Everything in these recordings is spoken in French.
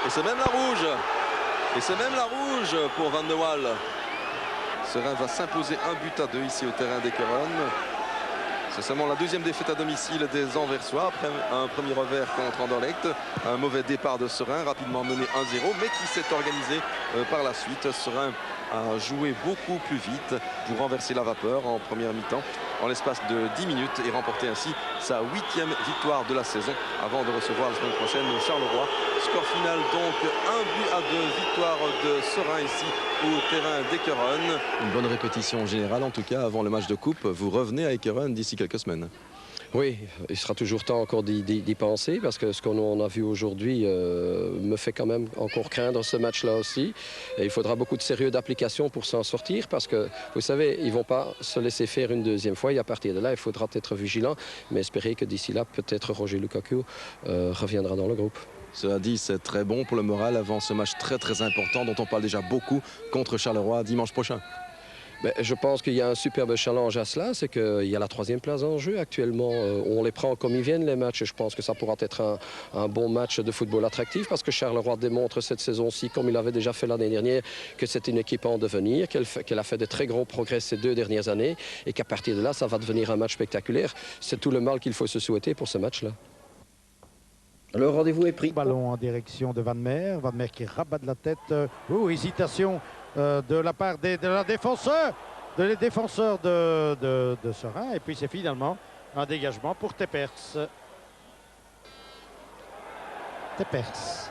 Et c'est même la rouge. Et c'est même la rouge pour Van de Waal. Seraing va s'imposer 1-2 ici au terrain d'Ekeren. C'est seulement la deuxième défaite à domicile des Anversois après un premier revers contre Anderlecht. Un mauvais départ de Seraing, rapidement mené 1-0, mais qui s'est organisé par la suite. Seraing a joué beaucoup plus vite pour renverser la vapeur en première mi-temps en l'espace de 10 minutes et remporter ainsi sa 8e victoire de la saison avant de recevoir la semaine prochaine Charleroi. Score final donc 1-2, victoire de Seraing ici au terrain d'Ekeren. Une bonne répétition générale en tout cas avant le match de coupe. Vous revenez à Ekeren d'ici quelques semaines. Oui, il sera toujours temps encore d'y penser parce que ce qu'on a vu aujourd'hui me fait quand même encore craindre ce match-là aussi. Et il faudra beaucoup de sérieux d'application pour s'en sortir parce que, vous savez, ils ne vont pas se laisser faire une deuxième fois et à partir de là, il faudra être vigilant, mais espérer que d'ici là, peut-être Roger Lukaku reviendra dans le groupe. Cela dit, c'est très bon pour le moral avant ce match très important dont on parle déjà beaucoup contre Charleroi dimanche prochain. Mais je pense qu'il y a un superbe challenge à cela, c'est qu'il y a la 3e place en jeu actuellement. On les prend comme ils viennent les matchs et je pense que ça pourra être un bon match de football attractif parce que Charleroi démontre cette saison-ci, comme il avait déjà fait l'année dernière, que c'est une équipe en devenir, qu'elle a fait de très gros progrès ces 2 dernières années et qu'à partir de là, ça va devenir un match spectaculaire. C'est tout le mal qu'il faut se souhaiter pour ce match-là. Le rendez-vous est pris. Ballon en direction de Van Meer. Van Meer qui rabat de la tête. Hésitation de la part des défenseurs de Seraing. Et puis c'est finalement un dégagement pour Teppers. Teppers.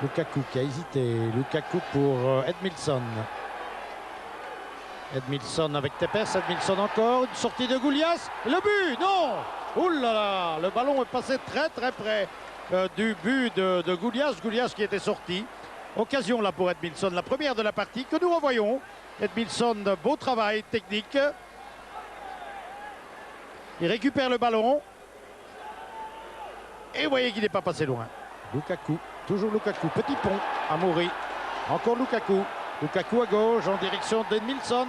Lukaku qui a hésité. Lukaku pour Edmilson. Edmilson avec Teppers. Edmilson encore. Une sortie de Goulias. Le but, non! Ouh là là, le ballon est passé très près du but de Goulias. Goulias qui était sorti. Occasion là pour Edmilson, la première de la partie que nous revoyons. Edmilson, beau travail technique. Il récupère le ballon. Et vous voyez qu'il n'est pas passé loin. Lukaku, toujours Lukaku. Petit pont à Mouri. Encore Lukaku. Lukaku à gauche en direction d'Edmilson.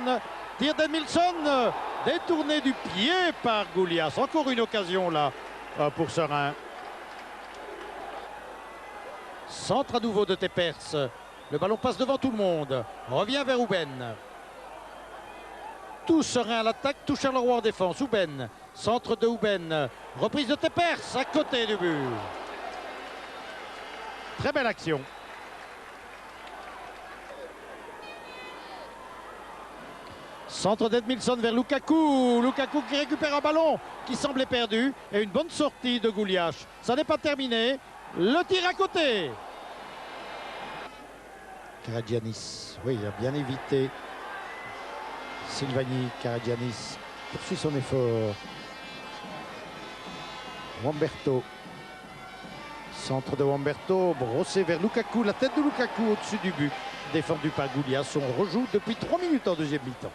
Tir d'Edmilson. Détourné du pied par Goulias. Encore une occasion là pour Seraing. Centre à nouveau de Teppers. Le ballon passe devant tout le monde. Revient vers Houben. Tout Seraing à l'attaque, tout Charleroi en défense. Houben. Centre de Houben. Reprise de Teppers à côté du but. Très belle action. Centre d'Edmilson vers Lukaku. Lukaku qui récupère un ballon qui semblait perdu. Et une bonne sortie de Goulias. Ça n'est pas terminé. Le tir à côté. Karagiannis. Oui, il a bien évité. Silvani. Karagiannis poursuit son effort. Wamberto. Centre de Wamberto. Brossé vers Lukaku. La tête de Lukaku au-dessus du but. Défendu par Goulias. On rejoue depuis 3 minutes en deuxième mi-temps.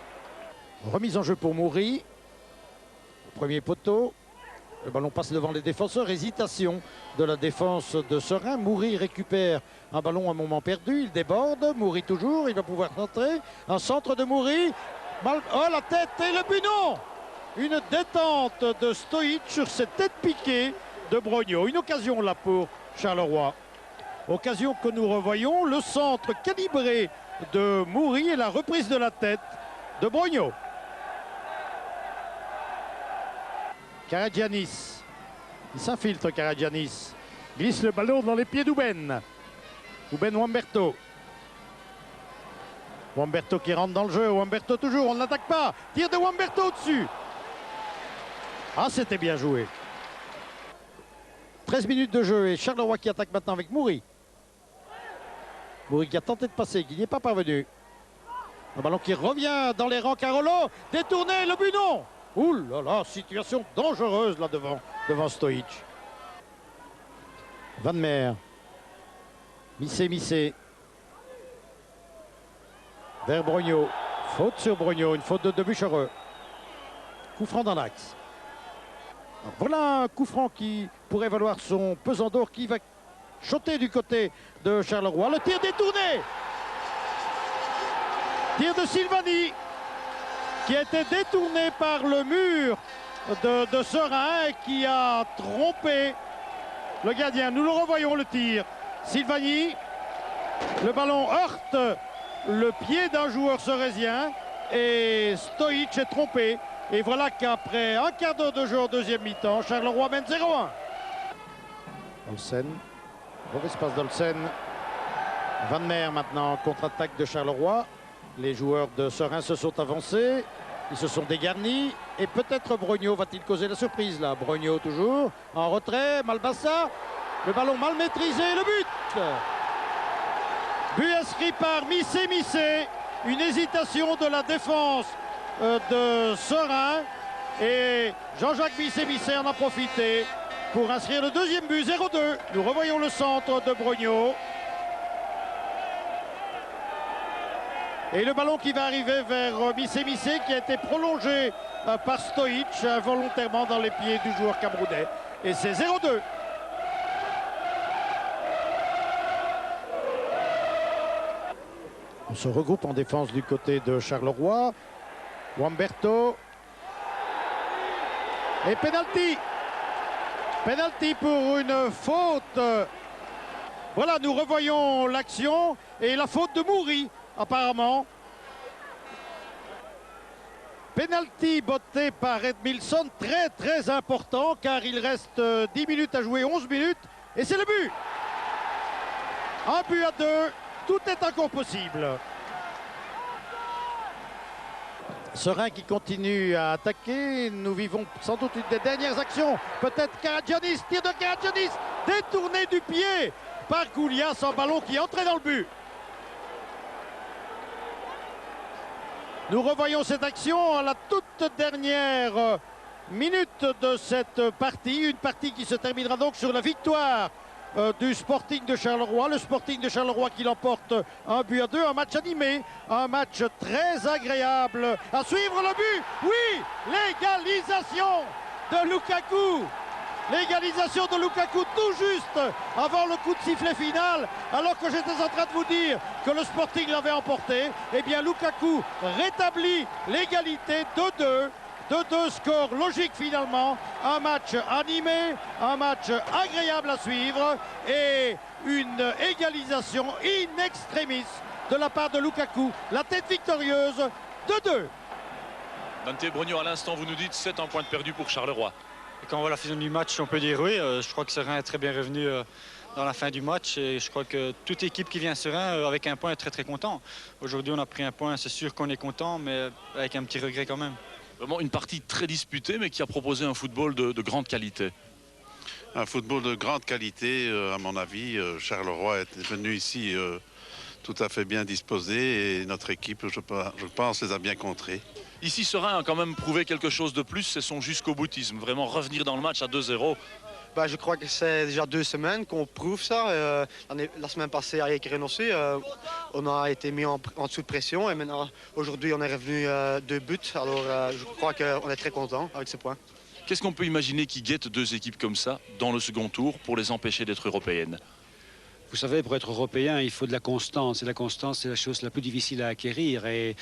Remise en jeu pour Mouri. Premier poteau. Le ballon passe devant les défenseurs. Hésitation de la défense de Seraing. Mouri récupère un ballon à un moment perdu. Il déborde. Mouri toujours. Il va pouvoir rentrer. Un centre de Mouri. Oh, la tête et le but, non! Une détente de Stojic sur cette tête piquée de Brogno. Une occasion là pour Charleroi. Occasion que nous revoyons. Le centre calibré de Mouri et la reprise de la tête de Brogno. Karagiannis. Il s'infiltre, Karagiannis. Glisse le ballon dans les pieds d'Houben. Houben Wamberto. Wamberto qui rentre dans le jeu. Wamberto toujours, on ne l'attaque pas. Tir de Wamberto au-dessus. Ah, c'était bien joué. 13 minutes de jeu et Charleroi qui attaque maintenant avec Mouri. Mouri qui a tenté de passer, qui n'y est pas parvenu. Un ballon qui revient dans les rangs. Carolo. Détourné, le but non. Ouh là là, situation dangereuse là devant Stojic. Van Meer. Missé. Vers Brogno. Faute sur Brogno, une faute de Buchereux. Coup franc dans l'axe. Voilà un coup franc qui pourrait valoir son pesant d'or qui va choter du côté de Charleroi. Le tir détourné. Tir de Silvani qui a été détourné par le mur de Seraing qui a trompé le gardien. Nous le revoyons le tir. Silvagni. Le ballon heurte le pied d'un joueur sereysien et Stojic est trompé. Et voilà qu'après un quart d'heure de jeu en deuxième mi-temps, Charleroi mène 0-1. Olsen, mauvaise passe d'Olsen. Van Meer maintenant, contre-attaque de Charleroi. Les joueurs de Serein se sont avancés, ils se sont dégarnis. Et peut-être Brognaud va-t-il causer la surprise là. Brognaud toujours, en retrait, Malbassa. Le ballon mal maîtrisé, le but. But inscrit par Missé. Une hésitation de la défense de Serein. Et Jean-Jacques Missé en a profité pour inscrire le deuxième but, 0-2. Nous revoyons le centre de Brognaud. Et le ballon qui va arriver vers Missé qui a été prolongé par Stojic volontairement dans les pieds du joueur camerounais. Et c'est 0-2. On se regroupe en défense du côté de Charleroi. Wamberto. Et penalty. Penalty pour une faute. Voilà, nous revoyons l'action et la faute de Mouri, apparemment. Penalty botté par Edmilson, très important car il reste 10 minutes à jouer, 11 minutes. Et c'est le but. Un but à 2. Tout est encore possible. Serein qui continue à attaquer. Nous vivons sans doute une des dernières actions. Peut-être Karadjanis, tir de Karadjanis, détourné du pied par Goulias, un ballon qui est entré dans le but. Nous revoyons cette action à la toute dernière minute de cette partie. Une partie qui se terminera donc sur la victoire du Sporting de Charleroi. Le Sporting de Charleroi qui l'emporte 1 but à 2. Un match animé, un match très agréable. À suivre le but, oui, l'égalisation de Lukaku. L'égalisation de Lukaku tout juste avant le coup de sifflet final. Alors que j'étais en train de vous dire que le Sporting l'avait emporté, eh bien Lukaku rétablit l'égalité 2-2. 2-2, score logique finalement, un match animé, un match agréable à suivre et une égalisation in extremis de la part de Lukaku. La tête victorieuse, 2-2. Dante Brognaud, à l'instant, vous nous dites 7 en point de perdu pour Charleroi. Et quand on voit la fusion du match, on peut dire oui. Je crois que Serein est très bien revenu dans la fin du match et je crois que toute équipe qui vient à Serein avec un point est très content. Aujourd'hui, on a pris un point, c'est sûr qu'on est content, mais avec un petit regret quand même. Vraiment une partie très disputée, mais qui a proposé un football de grande qualité. Un football de grande qualité, à mon avis. Charleroi est venu ici tout à fait bien disposé et notre équipe, je pense, les a bien contrés. Ici, Serein a quand même prouvé quelque chose de plus, c'est son jusqu'au boutisme. Vraiment revenir dans le match à 2-0. Je crois que c'est déjà 2 semaines qu'on prouve ça. La semaine passée, avec Renoncé, on a été mis en dessous de pression et maintenant, aujourd'hui, on est revenu 2 buts. Alors, je crois qu'on est très content avec ce point. Qu'est-ce qu'on peut imaginer qui guette 2 équipes comme ça dans le second tour pour les empêcher d'être européennes? Vous savez, pour être européen, il faut de la constance. Et la constance, c'est la chose la plus difficile à acquérir. Et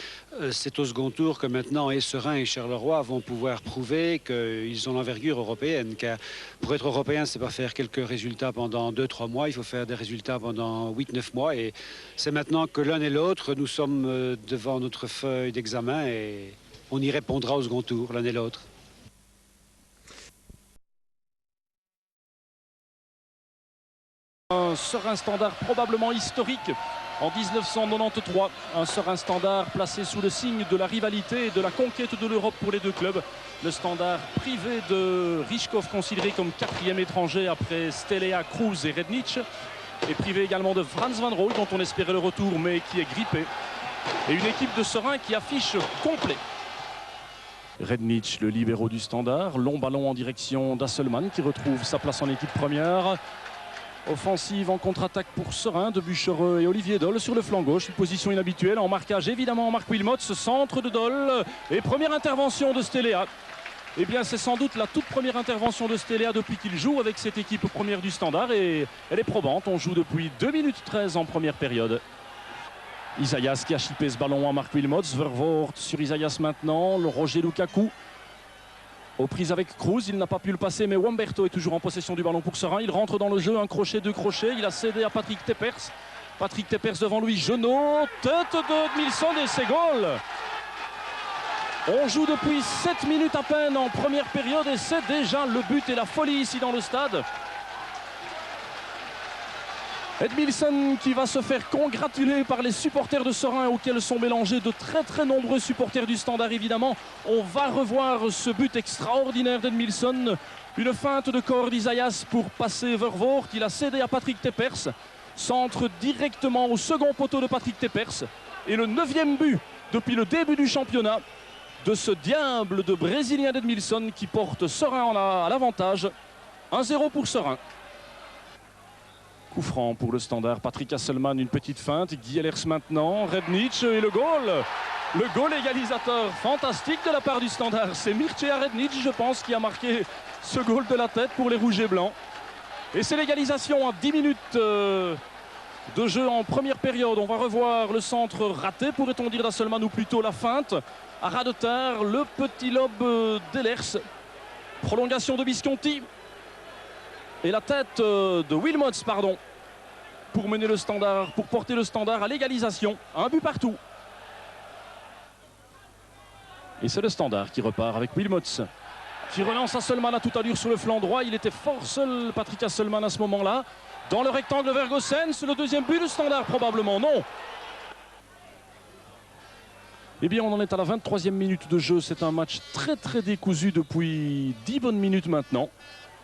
c'est au second tour que maintenant, et Serein et Charleroi vont pouvoir prouver qu'ils ont l'envergure européenne. Car pour être européen, c'est pas faire quelques résultats pendant 2-3 mois. Il faut faire des résultats pendant 8-9 mois. Et c'est maintenant que l'un et l'autre, nous sommes devant notre feuille d'examen et on y répondra au second tour, l'un et l'autre. Un Serein Standard probablement historique en 1993. Un Serein Standard placé sous le signe de la rivalité et de la conquête de l'Europe pour les 2 clubs. Le Standard privé de Richkov, considéré comme 4e étranger après Stelea, Cruz et Rednic. Et privé également de Frans van Roel, dont on espérait le retour mais qui est grippé. Et une équipe de Serein qui affiche complet. Rednic, le libéraux du Standard. Long ballon en direction d'Hasselmann qui retrouve sa place en équipe première. Offensive en contre-attaque pour Serein de Buchereux et Olivier Doll sur le flanc gauche. Une position inhabituelle en marquage évidemment Marc Wilmots, centre de Doll et première intervention de Stelea. Eh bien c'est sans doute la toute première intervention de Stelea depuis qu'il joue avec cette équipe première du Standard et elle est probante. On joue depuis 2 minutes 13 en première période. Isaias qui a chippé ce ballon à Marc Wilmots. Vervoort sur Isaias maintenant, le Roger Lukaku. Aux prises avec Cruz, il n'a pas pu le passer, mais Wamberto est toujours en possession du ballon pour Serein. Il rentre dans le jeu, un crochet, deux crochets. Il a cédé à Patrick Teppers. Patrick Teppers devant lui, Genot, tête de Edmilson et c'est goal. On joue depuis 7 minutes à peine en première période et c'est déjà le but et la folie ici dans le stade. Edmilson qui va se faire congratuler par les supporters de Serein auxquels sont mélangés de très nombreux supporters du Standard évidemment. On va revoir ce but extraordinaire d'Edmilson. Une feinte de corps d'Isaias pour passer Vervoort. Il a cédé à Patrick Teppers. Centre directement au second poteau de Patrick Teppers. Et le 9e but depuis le début du championnat de ce diable de Brésilien d'Edmilson qui porte Serein à l'avantage. 1-0 pour Serein. Coup franc pour le Standard. Patrick Hasselmann, une petite feinte. Guy Ehlers maintenant. Rednic et le goal. Le goal égalisateur fantastique de la part du Standard. C'est Mircea Rednic, je pense, qui a marqué ce goal de la tête pour les Rouges et Blancs. Et c'est l'égalisation à 10 minutes de jeu en première période. On va revoir le centre raté, pourrait-on dire, d'Hasselmann, ou plutôt la feinte. À ras de terre, le petit lobe d'Ehlers. Prolongation de Visconti. Et la tête de Wilmots, pardon, pour mener le Standard, pour porter le Standard à l'égalisation. Un but partout. Et c'est le Standard qui repart avec Wilmots, qui relance Hasselmann à toute allure sur le flanc droit. Il était fort seul, Patrick Hasselmann, à ce moment-là. Dans le rectangle vers Gossens, le deuxième but du Standard, probablement. Non. Eh bien, on en est à la 23e minute de jeu. C'est un match très décousu depuis 10 bonnes minutes maintenant.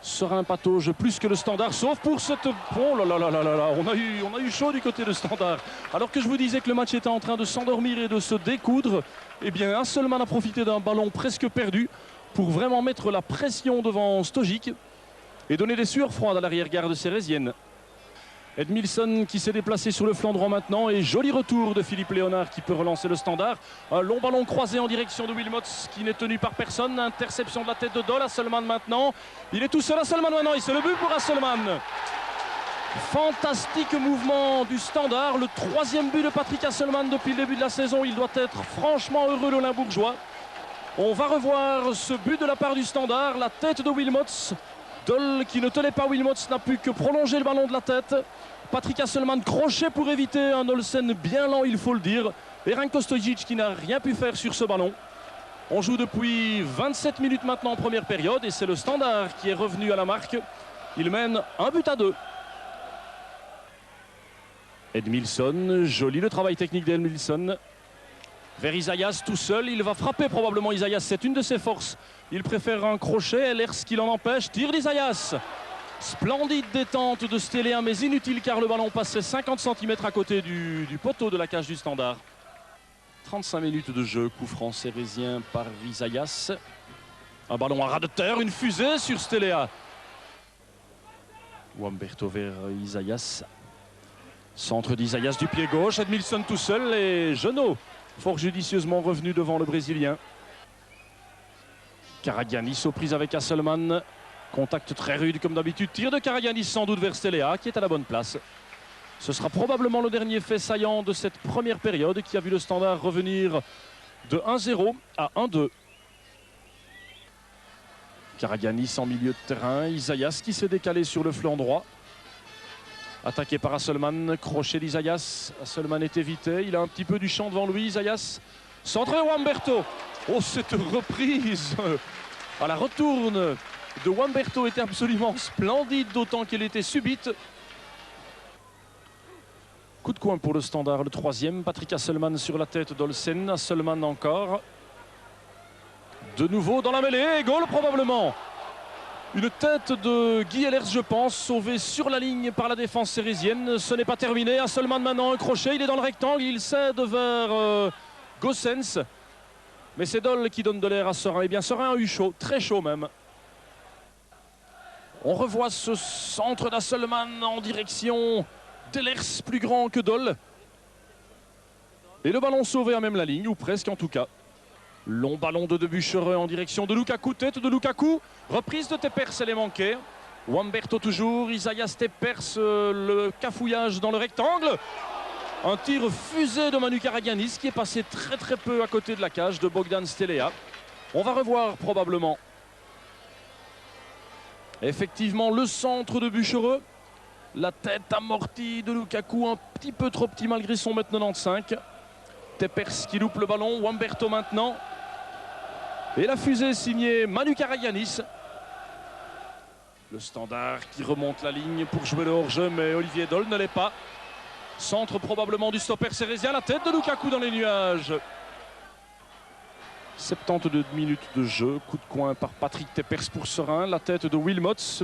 Serein patauge plus que le Standard, sauf pour cette... Oh là là là là là, on a eu chaud du côté de Standard. Alors que je vous disais que le match était en train de s'endormir et de se découdre, eh bien Hasselmann a profité d'un ballon presque perdu pour vraiment mettre la pression devant Stojic et donner des sueurs froides à l'arrière-garde sérésienne. Edmilson qui s'est déplacé sur le flanc droit maintenant et joli retour de Philippe Léonard qui peut relancer le Standard. Un long ballon croisé en direction de Wilmots qui n'est tenu par personne. Interception de la tête de Doll. Hasselmann maintenant. Il est tout seul, Hasselmann maintenant et c'est le but pour Hasselmann. Fantastique mouvement du Standard. Le 3e but de Patrick Hasselmann depuis le début de la saison. Il doit être franchement heureux, le Limbourgeois. On va revoir ce but de la part du Standard. La tête de Wilmots. Doll qui ne tenait pas Wilmots n'a pu que prolonger le ballon de la tête. Patrick Hasselmann crochet pour éviter un Olsen bien lent, il faut le dire. Et Ranko Stojic qui n'a rien pu faire sur ce ballon. On joue depuis 27 minutes maintenant en première période et c'est le Standard qui est revenu à la marque. Il mène 1-2. Edmilson, joli le travail technique d'Edmilson. Vers Isaias tout seul, il va frapper probablement Isaias, c'est une de ses forces. Il préfère un crochet, Ehlers qui l'en empêche, tir d'Isaias. Splendide détente de Stéléa, mais inutile car le ballon passait 50 cm à côté du poteau de la cage du Standard. 35 minutes de jeu, coup franc sérésien par Isaias. Un ballon à ras de terre, une fusée sur Stéléa. Wamberto vers Isaias. Centre d'Isaias du pied gauche, Edmilson tout seul et Genot fort judicieusement revenu devant le Brésilien. Karagianis aux prises avec Hasselmann. Contact très rude comme d'habitude. Tir de Karagianis sans doute vers Stéléa qui est à la bonne place. Ce sera probablement le dernier fait saillant de cette première période qui a vu le Standard revenir de 1-0 à 1-2. Karagianis en milieu de terrain. Isaias qui s'est décalé sur le flanc droit. Attaqué par Hasselmann, crochet d'Isaias. Hasselmann est évité, il a un petit peu du champ devant lui, Isaias. Centre de Wamberto. Oh, cette reprise à la retourne de Wamberto était absolument splendide, d'autant qu'elle était subite. Coup de coin pour le Standard, le 3e. Patrick Hasselmann sur la tête d'Olsen. Hasselmann encore. De nouveau dans la mêlée, goal probablement. Une tête de Guy Ehlers, je pense, sauvée sur la ligne par la défense sérésienne. Ce n'est pas terminé. Hasselmann maintenant un crochet. Il est dans le rectangle. Il cède vers Gossens. Mais c'est Doll qui donne de l'air à Serein. Eh bien, Serein a eu chaud, très chaud même. On revoit ce centre d'Hasselmann en direction d'Ehlers, plus grand que Doll. Et le ballon sauvé à même la ligne, ou presque en tout cas. Long ballon de Debuchereux en direction de Lukaku, tête de Lukaku. Reprise de Teppers, elle est manquée. Wamberto toujours, Isaias Teppers, le cafouillage dans le rectangle. Un tir fusé de Manu Karagianis qui est passé très peu à côté de la cage de Bogdan Stéléa. On va revoir probablement Effectivement, le centre de Buchereux. La tête amortie de Lukaku, un petit peu trop petit malgré son 1m95. Tepers qui loupe le ballon, Wamberto maintenant. Et la fusée signée Manu Karagianis. Le Standard qui remonte la ligne pour jouer le hors-jeu, mais Olivier Dole ne l'est pas. Centre probablement du stopper sérésien, la tête de Lukaku dans les nuages. 72 minutes de jeu, coup de coin par Patrick Tepers pour Serein, la tête de Wilmots,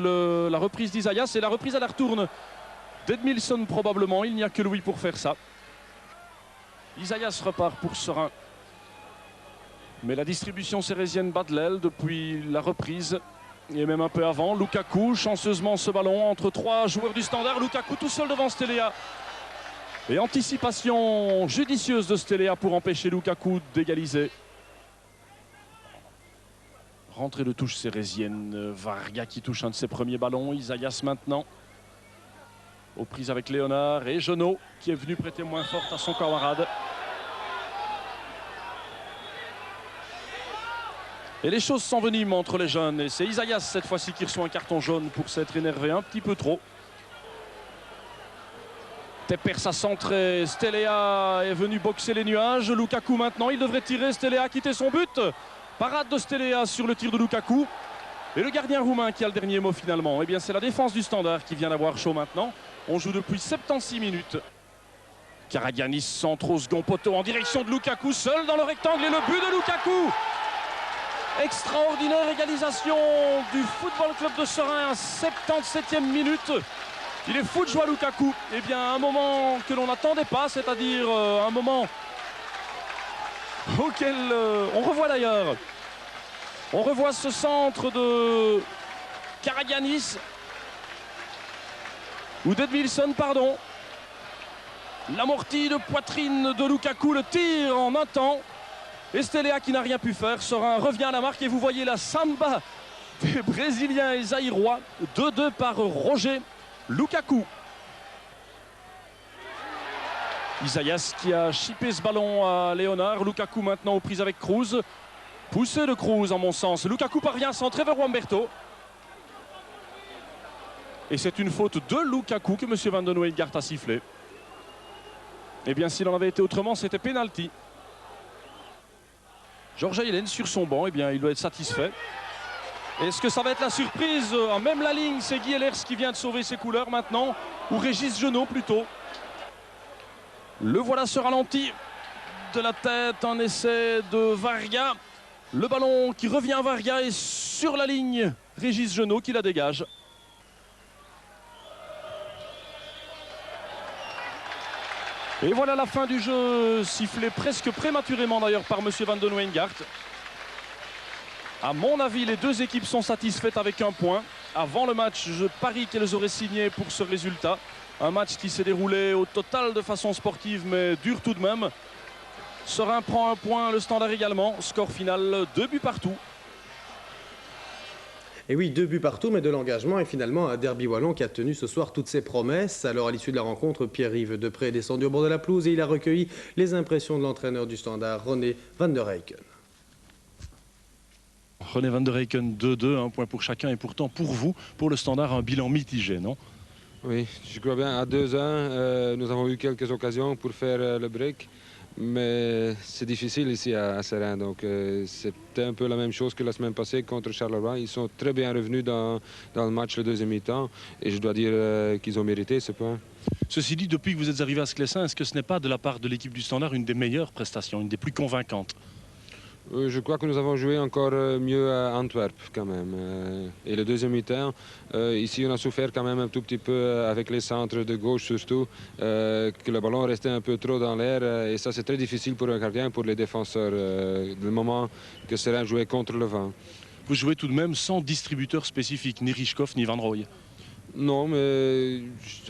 la reprise d'Isaias et la reprise à la retourne d'Edmilson probablement, il n'y a que Louis pour faire ça. Isaias repart pour Serein. Mais la distribution sérésienne bat de l'aile depuis la reprise. Et même un peu avant, Lukaku, chanceusement ce ballon entre 3 joueurs du Standard. Lukaku tout seul devant Stelea. Et anticipation judicieuse de Stelea pour empêcher Lukaku d'égaliser. Rentrée de touche sérésienne, Varga qui touche un de ses premiers ballons, Isaias maintenant. Aux prises avec Léonard et Genot qui est venu prêter moins forte à son camarade. Et les choses s'enveniment entre les jeunes. Et c'est Isaias cette fois-ci qui reçoit un carton jaune pour s'être énervé un petit peu trop. Tepers a centré, Stelea est venu boxer les nuages. Lukaku maintenant, il devrait tirer, Stelea a quitté son but. Parade de Stelea sur le tir de Lukaku. Et le gardien roumain qui a le dernier mot finalement. Eh bien c'est la défense du Standard qui vient d'avoir chaud maintenant. On joue depuis 76 minutes. Karagianis centre au second poteau en direction de Lukaku, seul dans le rectangle et le but de Lukaku. Extraordinaire égalisation du Football Club de Serein à 77e minute. Il est fou de joie Lukaku. Eh bien un moment que l'on n'attendait pas, c'est-à-dire un moment auquel on revoit d'ailleurs. On revoit ce centre de Karagianis ou d'Edmilson, pardon. L'amorti de poitrine de Lukaku, le tir en un temps. Et Stelea qui n'a rien pu faire. Serein revient à la marque et vous voyez la samba des Brésiliens et Zaïrois. 2-2 par Roger Lukaku. Isaias qui a chippé ce ballon à Léonard. Lukaku maintenant aux prises avec Cruz. Poussé de Cruz en mon sens. Lukaku parvient à centrer vers Wamberto. Et c'est une faute de Lukaku que M. Van den Weingart a sifflé. Eh bien s'il en avait été autrement, c'était penalty. Georges Hélène sur son banc, eh bien il doit être satisfait. Est-ce que ça va être la surprise? Même la ligne, c'est Guy Ehlers qui vient de sauver ses couleurs maintenant. Ou Régis Genot plutôt. Le voilà ce ralenti de la tête, un essai de Varga. Le ballon qui revient à Varga et sur la ligne, Régis Genot qui la dégage. Et voilà la fin du jeu, sifflé presque prématurément d'ailleurs par M. Van den Weingart. À mon avis, les deux équipes sont satisfaites avec un point. Avant le match, je parie qu'elles auraient signé pour ce résultat. Un match qui s'est déroulé au total de façon sportive, mais dur tout de même. Serein prend un point, le Standard également. Score final, 2 buts partout. Et oui, 2 buts partout, mais de l'engagement et finalement un derby wallon qui a tenu ce soir toutes ses promesses. Alors à l'issue de la rencontre, Pierre-Yves Depré est descendu au bord de la pelouse et il a recueilli les impressions de l'entraîneur du Standard, René van der Eycken. René van der Eycken, 2-2, un point pour chacun et pourtant pour vous, pour le Standard, un bilan mitigé, non? Oui, je crois bien à 2-1, nous avons eu quelques occasions pour faire le break. Mais c'est difficile ici à Serein, donc c'était un peu la même chose que la semaine passée contre Charleroi. Ils sont très bien revenus dans le match le deuxième mi-temps et je dois dire qu'ils ont mérité ce point. Ceci dit, depuis que vous êtes arrivé à Sclessin, est-ce que ce n'est pas de la part de l'équipe du Standard une des meilleures prestations, une des plus convaincantes? Je crois que nous avons joué encore mieux à Antwerp quand même. Et le deuxième mi-temps, ici on a souffert quand même un tout petit peu avec les centres de gauche surtout, que le ballon restait un peu trop dans l'air. Et ça c'est très difficile pour un gardien et pour les défenseurs, le moment que Serein jouait contre le vent. Vous jouez tout de même sans distributeur spécifique, ni Richkov ni Van Rooij. Non, mais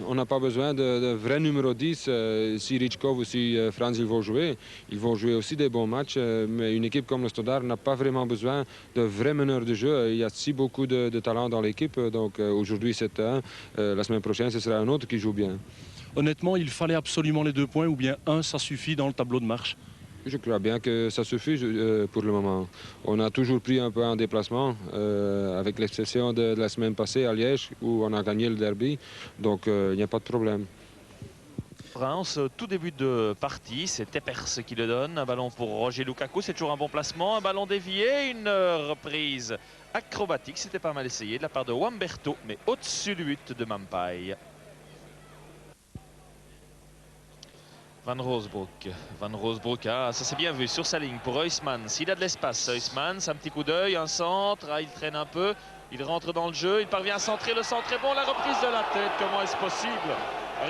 on n'a pas besoin de vrai numéro 10. Si Richkov ou si Franz ils vont jouer aussi des bons matchs. Mais une équipe comme le Standard n'a pas vraiment besoin de vrais meneurs de jeu. Il y a si beaucoup de talent dans l'équipe. Donc aujourd'hui c'est un. La semaine prochaine ce sera un autre qui joue bien. Honnêtement, il fallait absolument les 2 points ou bien un ça suffit dans le tableau de marche? Je crois bien que ça suffit pour le moment. On a toujours pris un peu en déplacement, avec l'exception de la semaine passée à Liège, où on a gagné le derby. Donc il n'y a pas de problème. Reims, tout début de partie, c'est Teppers qui le donne. Un ballon pour Roger Lukaku, c'est toujours un bon placement. Un ballon dévié, une reprise acrobatique. C'était pas mal essayé de la part de Wamberto, mais au-dessus du but de Mampai. Van Roosbroek, ça s'est bien vu sur sa ligne pour Huysmans. Il a de l'espace, Huysmans, un petit coup d'œil, un centre, il traîne un peu, il rentre dans le jeu, il parvient à centrer, le centre est bon, la reprise de la tête, comment est-ce possible?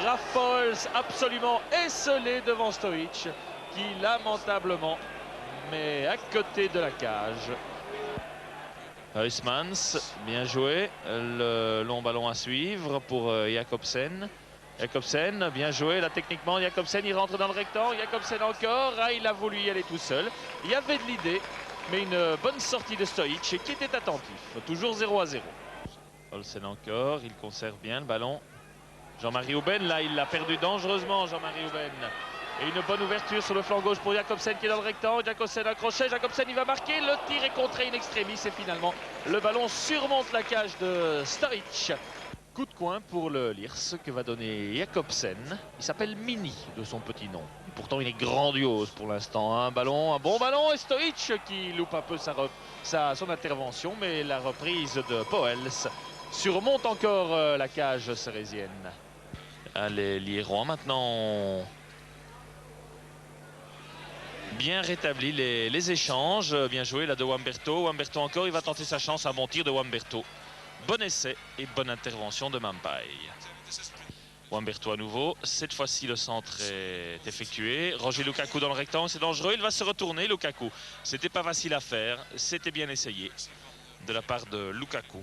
Rafols absolument esselé devant Stoic, qui lamentablement met à côté de la cage. Huysmans, bien joué, le long ballon à suivre pour Jakobsen. Jakobsen, bien joué, là techniquement, Jakobsen il rentre dans le rectangle, Jakobsen encore, il a voulu y aller tout seul. Il y avait de l'idée, mais une bonne sortie de Stoic qui était attentif, toujours 0-0. Olsen encore, il conserve bien le ballon. Jean-Marie Houben, là il l'a perdu dangereusement, Jean-Marie Houben. Et une bonne ouverture sur le flanc gauche pour Jakobsen qui est dans le rectangle, Jakobsen accroché, Jakobsen il va marquer, le tir est contré in extremis et finalement le ballon surmonte la cage de Stoic. Coup de coin pour le Lierse que va donner Jakobsen. Il s'appelle Mini de son petit nom. Et pourtant il est grandiose pour l'instant. Un bon ballon et Stoic qui loupe un peu son intervention. Mais la reprise de Poels surmonte encore la cage cérésienne. Les Liérois maintenant bien rétabli les échanges. Bien joué là de Wamberto. Wamberto encore, il va tenter sa chance. Un bon tir de Wamberto. Bon essai et bonne intervention de Mampai. Wamberto à nouveau. Cette fois-ci, le centre est effectué. Roger Lukaku dans le rectangle, c'est dangereux. Il va se retourner, Lukaku. C'était pas facile à faire. C'était bien essayé de la part de Lukaku.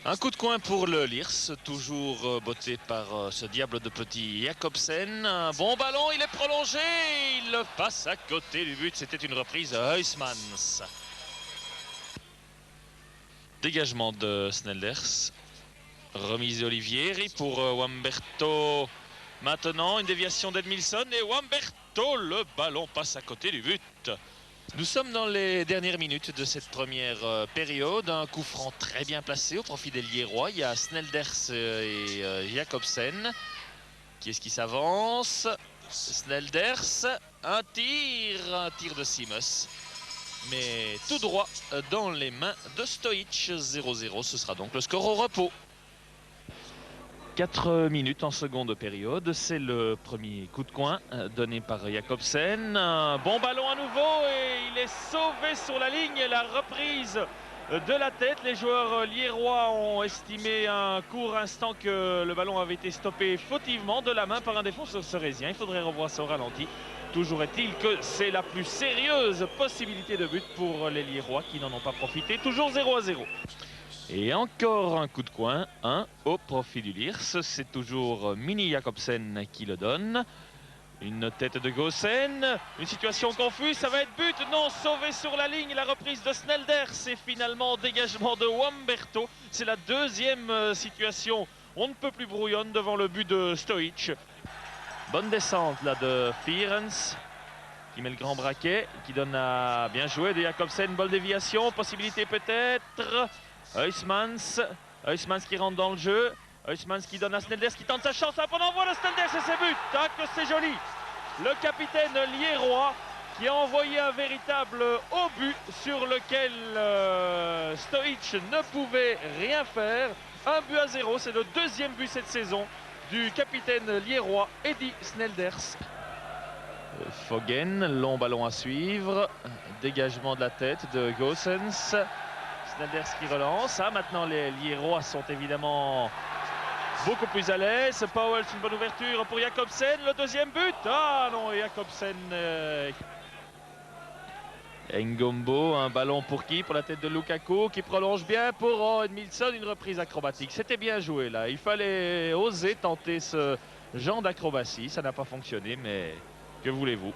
Un coup de coin pour le Lierse, toujours botté par ce diable de petit Jakobsen. Un bon ballon, il est prolongé. Il le passe à côté du but. C'était une reprise de Huysmans. Dégagement de Snelders. Remise d'Olivieri pour Wamberto. Maintenant, une déviation d'Edmilson et Wamberto, le ballon passe à côté du but. Nous sommes dans les dernières minutes de cette première période. Un coup franc très bien placé au profit des Liérois. Il y a Snelders et Jakobsen. Qui est-ce qui s'avance? Snelders, un tir de Simus. Mais tout droit dans les mains de Stoic. 0-0, ce sera donc le score au repos. 4 minutes en seconde période. C'est le premier coup de coin donné par Jakobsen. Un bon ballon à nouveau et il est sauvé sur la ligne. La reprise de la tête. Les joueurs liérois ont estimé un court instant que le ballon avait été stoppé fautivement de la main par un défenseur cérésien. Il faudrait revoir ça au ralenti. Toujours est-il que c'est la plus sérieuse possibilité de but pour les Liérois qui n'en ont pas profité. Toujours 0-0. Et encore un coup de coin, au profit du Lierse. C'est toujours Mini Jakobsen qui le donne. Une tête de Goossen, une situation confuse, ça va être but, non, sauvé sur la ligne, la reprise de Snelders et finalement dégagement de Wamberto. C'est la deuxième situation, on ne peut plus brouillonne devant le but de Stoic. Bonne descente là de Feerens qui met le grand braquet, qui donne à bien jouer de Jakobsen, bonne déviation, possibilité peut-être. Huysmans qui rentre dans le jeu. Huysmans qui donne à Snelders qui tente sa chance. Un bon envoi de Snelders et c'est but. Ah, que c'est joli. Le capitaine liérois qui a envoyé un véritable obus sur lequel Stoic ne pouvait rien faire. 1-0, c'est le deuxième but cette saison du capitaine liérois Eddy Snelders. Fogen, long ballon à suivre. Dégagement de la tête de Goossens. Snelders qui relance. Maintenant les Liérois sont évidemment beaucoup plus à l'aise. Powell, une bonne ouverture pour Jakobsen. Le deuxième but. Ah non, Jakobsen. Ngombo, un ballon pour qui? Pour la tête de Lukaku qui prolonge bien pour Edmilson. Une reprise acrobatique. C'était bien joué là. Il fallait oser tenter ce genre d'acrobatie. Ça n'a pas fonctionné, mais que voulez-vous?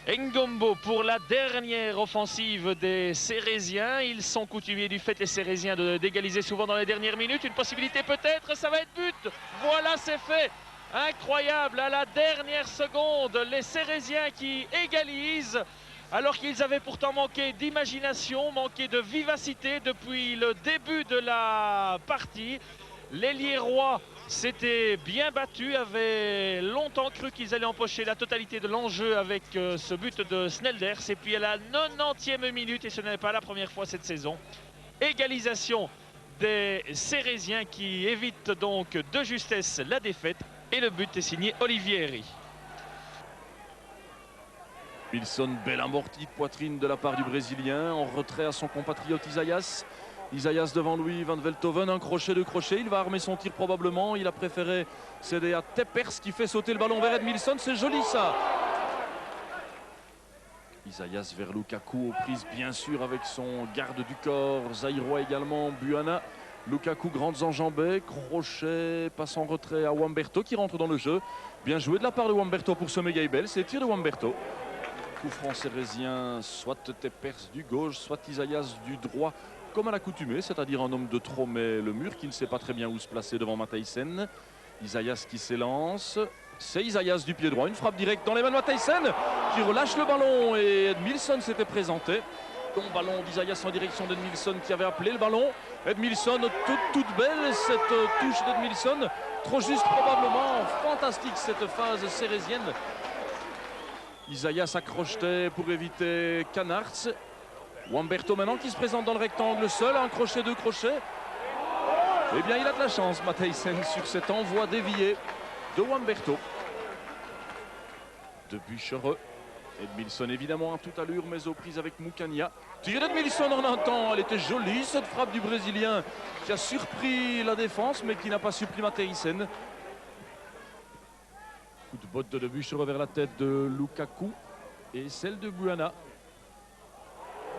Ngombo pour la dernière offensive des Cérésiens. Ils sont coutumiers du fait, les Cérésiens, d'égaliser souvent dans les dernières minutes. Une possibilité peut-être, ça va être but. Voilà, c'est fait. Incroyable, à la dernière seconde, les Cérésiens qui égalisent, alors qu'ils avaient pourtant manqué d'imagination, manqué de vivacité depuis le début de la partie. Les Liérois s'étaient bien battus, avaient longtemps cru qu'ils allaient empocher la totalité de l'enjeu avec ce but de Snelders. Et puis à la 90e minute, et ce n'est pas la première fois cette saison, égalisation des Cérésiens qui évitent donc de justesse la défaite. Et le but est signé Olivier Herry. Milson, belle amortie de poitrine de la part du Brésilien, en retrait à son compatriote Isaias. Isaias devant lui, Van Velthoven, un crochet de crochet, il va armer son tir probablement. Il a préféré céder à Teppers qui fait sauter le ballon vers Edmilson, c'est joli ça. Isaias vers Lukaku, aux prises bien sûr avec son garde du corps, Zaïrois également, Buana. Lukaku, grandes enjambées, crochet, passe en retrait à Wamberto qui rentre dans le jeu. Bien joué de la part de Wamberto pour semer Gaibel, c'est tir de Wamberto. Coup franc cérésien, soit Teppers du gauche, soit Isaias du droit, comme à l'accoutumée, c'est-à-dire un homme de trop, mais le mur qui ne sait pas très bien où se placer devant Matthijssen. Isaias qui s'élance, c'est Isaias du pied droit, une frappe directe dans les mains de Matthijssen qui relâche le ballon et Edmilson s'était présenté. Bon ballon d'Isaias en direction d'Edmilson qui avait appelé le ballon. Edmilson, toute belle cette touche d'Edmilson, trop juste probablement, fantastique cette phase cérésienne. Isaias accrochetait pour éviter Canards. Wamberto maintenant qui se présente dans le rectangle seul, un crochet, deux crochets. Eh bien il a de la chance Matthijssen sur cet envoi dévié de Wamberto. De Buchereux. Edmilson évidemment à toute allure mais aux prises avec Mukanya. Tir d'Edmilson en un temps, elle était jolie cette frappe du Brésilien qui a surpris la défense mais qui n'a pas surpris Matthijssen. Coup de botte de Buchereux vers la tête de Lukaku et celle de Buana.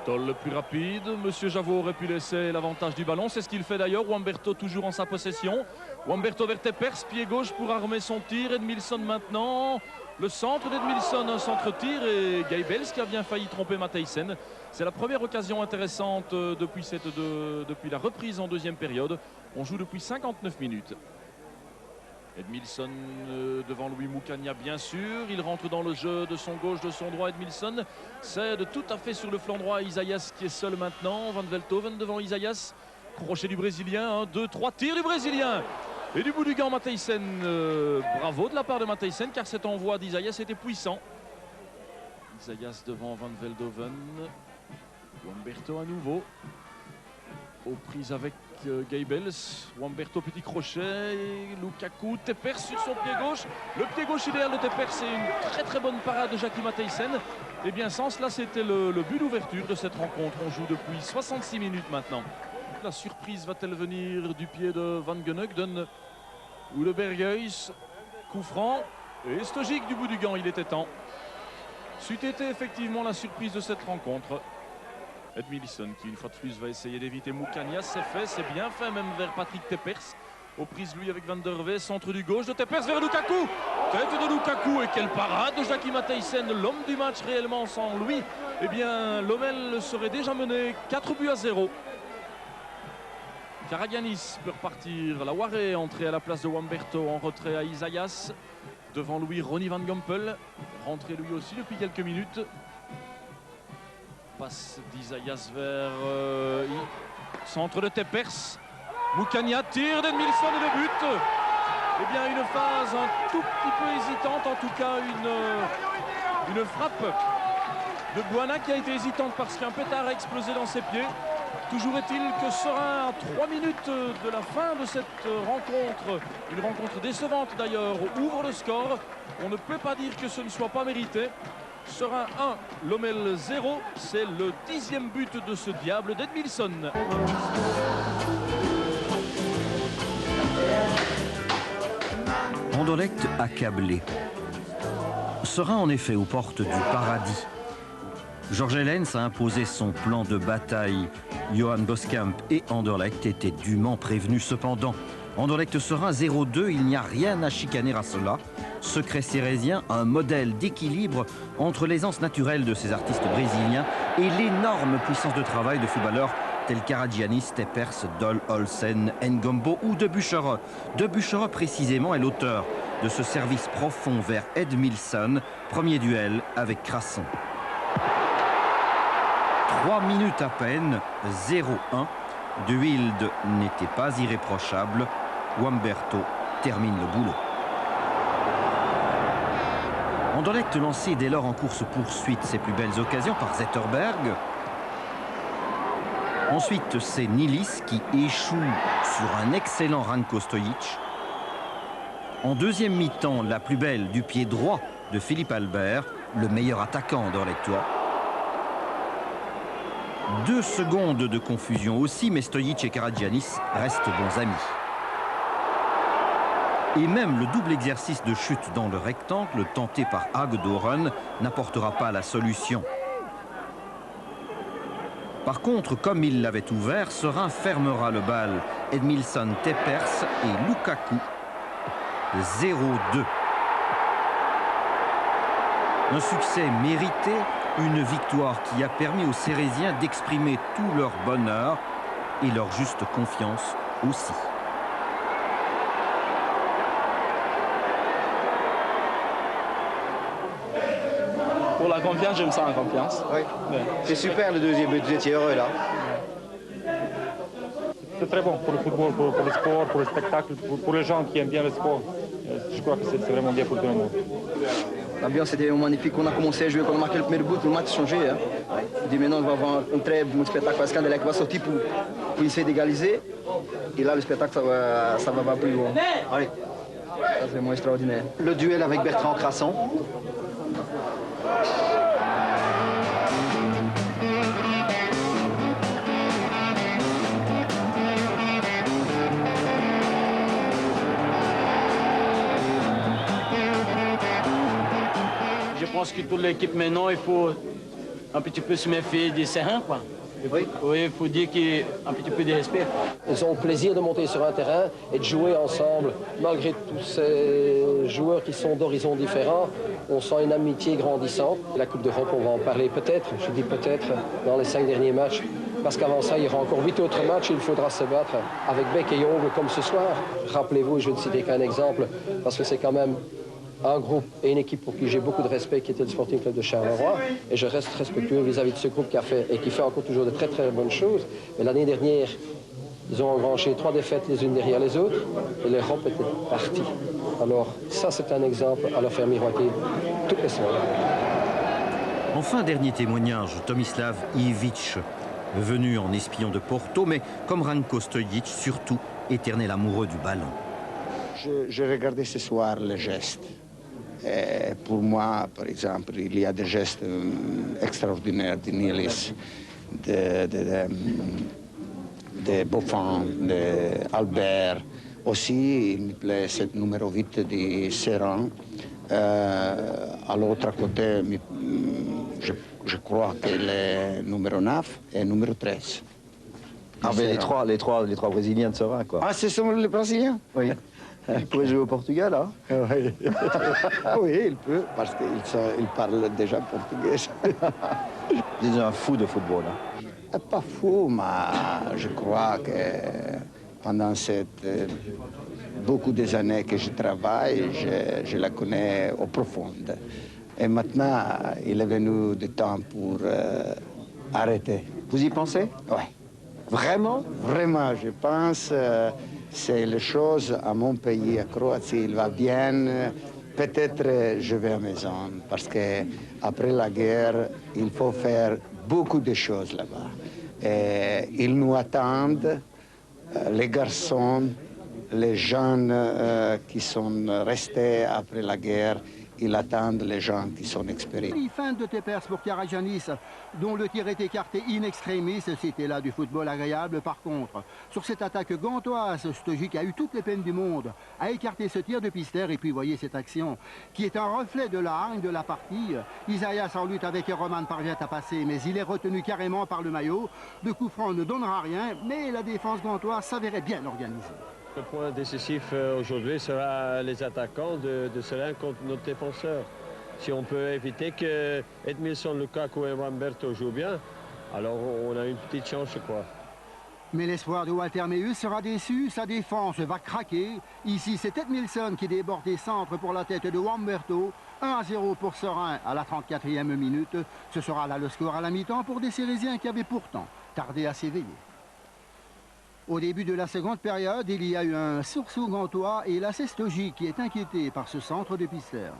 Toll le plus rapide, Monsieur Javot aurait pu laisser l'avantage du ballon, c'est ce qu'il fait d'ailleurs. Wamberto toujours en sa possession. Wamberto vers Teppers, pied gauche pour armer son tir. Edmilson maintenant, le centre d'Edmilson, un centre-tir et Gaibels qui a bien failli tromper Matthijssen. C'est la première occasion intéressante depuis la reprise en deuxième période. On joue depuis 59 minutes. Edmilson devant Louis Mukanya bien sûr, il rentre dans le jeu de son gauche, de son droit. Edmilson cède tout à fait sur le flanc droit. Isaias qui est seul maintenant, Van Velthoven devant Isaias, crochet du Brésilien, 1, 2, 3, tir du Brésilien et du bout du gant Matthijssen. Bravo de la part de Matthijssen car cet envoi d'Isaias était puissant. Isaias devant Van Velthoven, Wamberto à nouveau aux prises avec Gaibels, Wamberto petit crochet, Lukaku, Teppers sur son pied gauche. Le pied gauche idéal de Teppers, c'est une très bonne parade de Jackie Matthijssen. Et bien sans cela, c'était le but d'ouverture de cette rencontre. On joue depuis 66 minutes maintenant. La surprise va-t-elle venir du pied de Van Gunugden ou de Berghuis? Coup franc et Stojic du bout du gant, il était temps. C'eût été effectivement la surprise de cette rencontre. Edmilson qui une fois de plus va essayer d'éviter Mukanya, c'est fait, c'est bien fait même vers Patrick Teppers. Aux prises lui avec Van der Wee, centre du gauche de Teppers vers Lukaku. Tête de Lukaku et quelle parade de Jackie Matthijssen, l'homme du match réellement sans lui. Eh bien Lommel serait déjà mené 4-0. Karagianis peut repartir, la Waré entrée à la place de Wamberto en retrait à Isaias. Devant lui Ronnie Van Gompel, rentré lui aussi depuis quelques minutes. Passe d'Isaias vers centre de Teppers. Mukanya, tir d'Edmilson et le but. Eh bien une phase un tout petit peu hésitante, en tout cas une frappe de Buana qui a été hésitante parce qu'un pétard a explosé dans ses pieds. Toujours est-il que Serein, à 3 minutes de la fin de cette rencontre, une rencontre décevante d'ailleurs, ouvre le score. On ne peut pas dire que ce ne soit pas mérité. Serein 1, Lommel 0, c'est le 10e but de ce diable d'Edmilson. Anderlecht accablé. Serein en effet aux portes du paradis. Georges Hellens a imposé son plan de bataille. Johan Boskamp et Anderlecht étaient dûment prévenus cependant. Anderlecht Serein 0-2, il n'y a rien à chicaner à cela. Secret cérésien, un modèle d'équilibre entre l'aisance naturelle de ces artistes brésiliens et l'énorme puissance de travail de footballeurs tels Karagianis, Teppers, Doll, Olsen, Ngombo ou De Bucherer. De Bucherer précisément est l'auteur de ce service profond vers Edmilson, premier duel avec Crasson. 3 minutes à peine, 0-1. De Wilde n'était pas irréprochable. Wamberto termine le boulot. Anderlecht lancé dès lors en course-poursuite ses plus belles occasions par Zetterberg. Ensuite, c'est Nilis qui échoue sur un excellent Ranko Stojic. En deuxième mi-temps, la plus belle du pied droit de Philippe Albert, le meilleur attaquant anderlechtois. 2 secondes de confusion aussi, mais Stojic et Karagianis restent bons amis. Et même le double exercice de chute dans le rectangle tenté par Hagedorn n'apportera pas la solution. Par contre, comme il l'avait ouvert, Serein fermera le bal. Edmilson, Teppers et Lukaku. 0-2. Un succès mérité, une victoire qui a permis aux Cérésiens d'exprimer tout leur bonheur et leur juste confiance aussi. Pour la confiance, je me sens en confiance. Oui. Ouais. C'est super le deuxième but, vous étiez heureux là. C'est très bon pour le football, pour le sport, pour le spectacle, pour les gens qui aiment bien le sport. Je crois que c'est vraiment bien pour tout le monde. L'ambiance était magnifique. On a commencé à jouer, quand on a marqué le premier but, le match a changé. Hein. On dit maintenant on va avoir un très bon spectacle parce qu'Anderlecht va sortir pour essayer d'égaliser. Et là le spectacle ça va plus loin. Allez, ça c'est vraiment extraordinaire. Le duel avec Bertrand Crasson. Je pense que toute l'équipe maintenant, il faut un petit peu se méfier des Serrins, quoi. Oui, il faut dire qu'il y a un petit peu de respect. Ils ont le plaisir de monter sur un terrain et de jouer ensemble. Malgré tous ces joueurs qui sont d'horizons différents, on sent une amitié grandissante. La Coupe d'Europe, on va en parler peut-être, je dis peut-être, dans les 5 derniers matchs. Parce qu'avant ça, il y aura encore 8 autres matchs et il faudra se battre avec bec et ongle comme ce soir. Rappelez-vous, je ne citer qu'un exemple, parce que c'est quand même un groupe et une équipe pour qui j'ai beaucoup de respect, qui était le Sporting Club de Charleroi. Et je reste respectueux vis-à-vis de ce groupe qui a fait et qui fait encore toujours de très très bonnes choses. Mais l'année dernière, ils ont engrangé 3 défaites les unes derrière les autres et l'Europe était partie. Alors ça, c'est un exemple à leur faire miroiter toutes les semaines. Enfin, dernier témoignage, Tomislav Ivic, venu en espion de Porto, mais comme Ranko Stojic, surtout éternel amoureux du ballon. J'ai regardé ce soir les gestes. Et pour moi, par exemple, il y a des gestes extraordinaires de Nilis, de Buffon, d'Albert. Aussi, il me plaît ce numéro 8 de Serein. À l'autre côté, je crois que le numéro 9 et le numéro 13. Ah, mais les trois Brésiliens de Serein, quoi. Ah, ce sont les Brésiliens? Oui. Il pourrait jouer au Portugal, hein? Oui. Oui, il peut, parce qu'il parle déjà portugais. C'est un fou de football, hein? Pas fou, mais je crois que pendant beaucoup des années que je travaille, je la connais au profond. Et maintenant, il est venu du temps pour arrêter. Vous y pensez? Oui. Vraiment? Vraiment, je pense. C'est les choses à mon pays, à Croatie, il va bien. Peut-être je vais à la maison, parce qu'après la guerre, il faut faire beaucoup de choses là-bas. Et ils nous attendent, les garçons, les jeunes qui sont restés après la guerre, ils attendent les gens qui sont expérimentés. Fin de Teppers pour Karagianis, dont le tir est écarté in extremis. C'était là du football agréable. Par contre, sur cette attaque gantoise, Stojic a eu toutes les peines du monde à écarter ce tir de Pister. Et puis voyez cette action qui est un reflet de la hargne de la partie. Isaias en lutte avec Roman parvient à passer, mais il est retenu carrément par le maillot. Le coup franc ne donnera rien, mais la défense gantoise s'avérait bien organisée. Le point décisif aujourd'hui sera les attaquants de Serein contre notre défenseur. Si on peut éviter que Edmilson, Lukaku et Wamberto jouent bien, alors on a une petite chance, je crois. Mais l'espoir de Walter Meus sera déçu, sa défense va craquer. Ici, c'est Edmilson qui déborde des centres pour la tête de Wamberto. 1-0 pour Serein à la 34e minute. Ce sera là le score à la mi-temps pour des Cérésiens qui avaient pourtant tardé à s'éveiller. Au début de la seconde période, il y a eu un sursaut gantois et la Sestogie qui est inquiété par ce centre de Pister.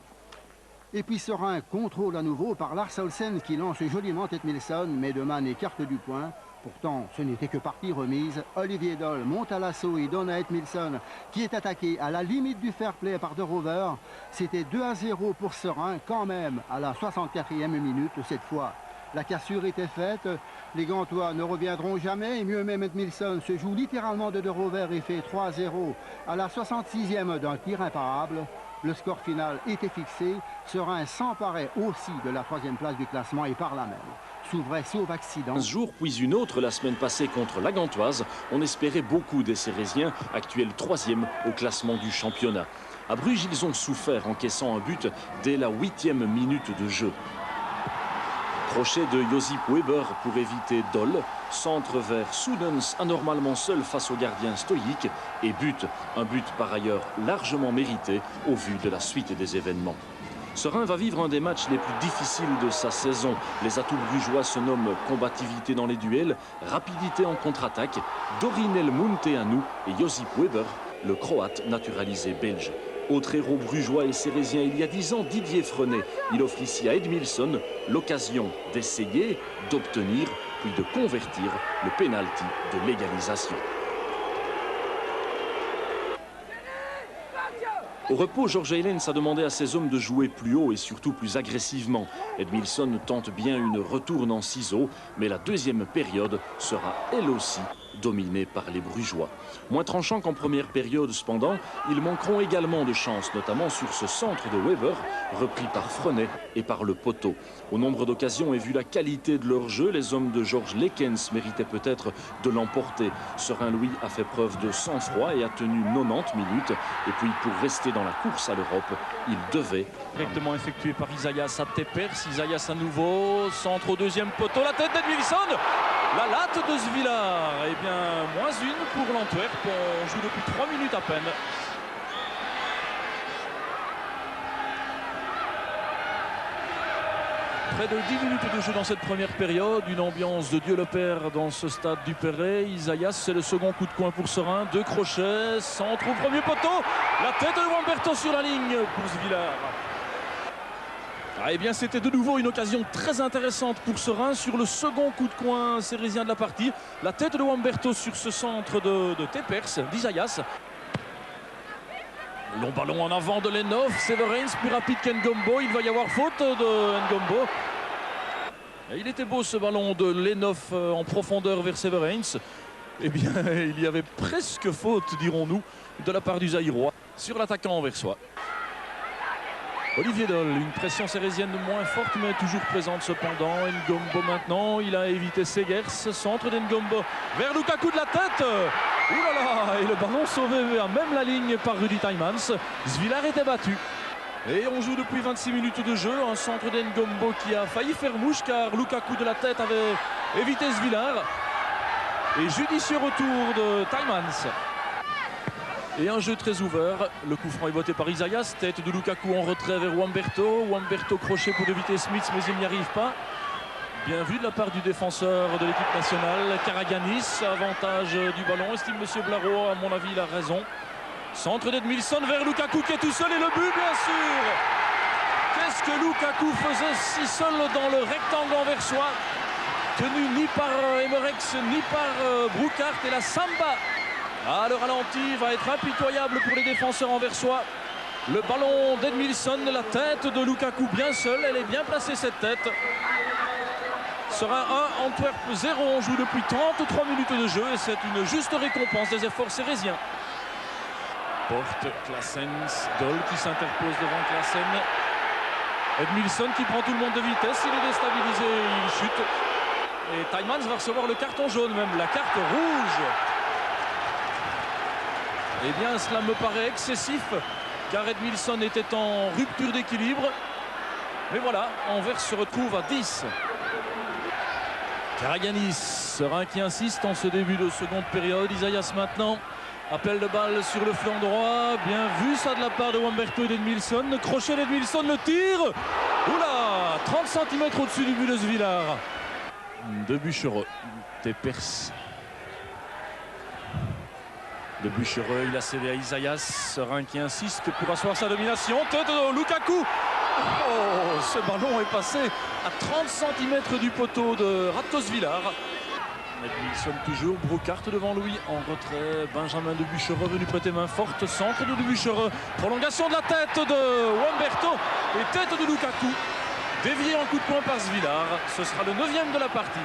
Et puis Serein contrôle à nouveau par Lars Olsen qui lance joliment Edmilson, mais Deman écarte du point. Pourtant, ce n'était que partie remise. Olivier Doll monte à l'assaut et donne à Edmilson, qui est attaqué à la limite du fair play par De Rover. C'était 2-0 pour Serein, quand même, à la 64e minute. Cette fois, la cassure était faite. Les Gantois ne reviendront jamais. Et mieux même, Edmilson se joue littéralement de Rover et fait 3-0 à la 66e d'un tir imparable. Le score final était fixé. Serein s'emparait aussi de la 3e place du classement et par là même s'ouvrait sauf accident. 15 jours, puis une autre la semaine passée contre la Gantoise. On espérait beaucoup des Cérésiens, actuels 3e au classement du championnat. À Bruges, ils ont souffert, encaissant un but dès la 8e minute de jeu. Crochet de Josip Weber pour éviter Doll. Centre vers Soudens, anormalement seul face au gardien Stoïc. Et but, un but par ailleurs largement mérité au vu de la suite des événements. Serein va vivre un des matchs les plus difficiles de sa saison. Les atouts brugeois se nomment combativité dans les duels, rapidité en contre-attaque, Dorinel Munteanu et Josip Weber, le croate naturalisé belge. Autre héros brugeois et cérésien il y a 10 ans, Didier Frenet. Il offre ici à Edmilson l'occasion d'essayer, d'obtenir, puis de convertir le pénalty de l'égalisation. Au repos, George Eilens a demandé à ses hommes de jouer plus haut et surtout plus agressivement. Edmilson tente bien une retourne en ciseaux, mais la deuxième période sera elle aussi dominée par les Brugeois. Moins tranchant qu'en première période cependant, ils manqueront également de chance, notamment sur ce centre de Weber, repris par Frenet et par le poteau. Au nombre d'occasions et vu la qualité de leur jeu, les hommes de Georges Lekens méritaient peut-être de l'emporter. Serein-Louis a fait preuve de sang-froid et a tenu 90 minutes. Et puis pour rester dans la course à l'Europe, il devait. Directement effectué par Isaias à Tepers. Isaias à nouveau, centre au deuxième poteau, la tête d'Edmilson. La latte de Svilar. Eh bien, moins une pour l'Antwerp. On joue depuis 3 minutes à peine. Près de 10 minutes de jeu dans cette première période. Une ambiance de Dieu le Père dans ce stade du Perret. Isaias, c'est le second coup de coin pour Serein. 2 crochets, centre au premier poteau. La tête de Wamberto sur la ligne pour Svilar. Eh bien, c'était de nouveau une occasion très intéressante pour Serein sur le second coup de coin cérésien de la partie. La tête de Wamberto sur ce centre de Tepers, d'Isaias. Long ballon en avant de Lenov, Severens plus rapide qu'Ngombo. Il va y avoir faute de Ngombo. Et il était beau ce ballon de Lenov en profondeur vers Severens. Eh bien, il y avait presque faute, dirons-nous, de la part du Zaïrois sur l'attaquant anversois. Olivier Doll, une pression cérésienne moins forte mais toujours présente cependant. Ngombo maintenant, il a évité Segers, centre d'Ngombo vers Lukaku de la tête. Ouh là là, et le ballon sauvé à même la ligne par Rudi Taimans. Svilar était battu. Et on joue depuis 26 minutes de jeu, un centre d'Ngombo qui a failli faire mouche car Lukaku de la tête avait évité Svilar. Et judicieux retour de Taimans. Et un jeu très ouvert, le coup franc est voté par Isaias, tête de Lukaku en retrait vers Wamberto. Wamberto crochet pour éviter Smith mais il n'y arrive pas. Bien vu de la part du défenseur de l'équipe nationale, Karaganis, avantage du ballon, estime M. Blaro, à mon avis il a raison. Centre d'Edmilson vers Lukaku qui est tout seul et le but bien sûr. Qu'est-ce que Lukaku faisait si seul dans le rectangle anversois, tenu ni par Emerex ni par Broekart, et la samba. Ah, le ralenti va être impitoyable pour les défenseurs anversois. Le ballon d'Edmilson, la tête de Lukaku bien seule, elle est bien placée cette tête. Sera 1, Antwerp 0, on joue depuis 33 minutes de jeu et c'est une juste récompense des efforts cérésiens. Porte, Claessens, Doll qui s'interpose devant Claessens. Edmilson qui prend tout le monde de vitesse, il est déstabilisé, il chute. Et Taimans va recevoir le carton jaune, même la carte rouge. Eh bien, cela me paraît excessif, car Edmilson était en rupture d'équilibre. Mais voilà, Anvers se retrouve à 10. Karaganis, Serein qui insiste en ce début de seconde période. Isaias maintenant. Appel de balle sur le flanc droit. Bien vu ça de la part de Wamberto et d'Edmilson. Le crochet d'Edmilson, le tir. Oula, 30 cm au-dessus du but de Svilar. De Buchereux. Tepers. De Buchereux, il a cédé à Isaias. Serein qui insiste pour asseoir sa domination. Tête de Lukaku. Oh, ce ballon est passé à 30 cm du poteau de Ratko Svilar. Edmilson toujours, Brocart devant lui en retrait. Benjamin de Buchereux venu prêter main forte. Centre de Buchereux. Prolongation de la tête de Wamberto et tête de Lukaku. Dévié en coup de poing par Svilar. Ce sera le 9e de la partie.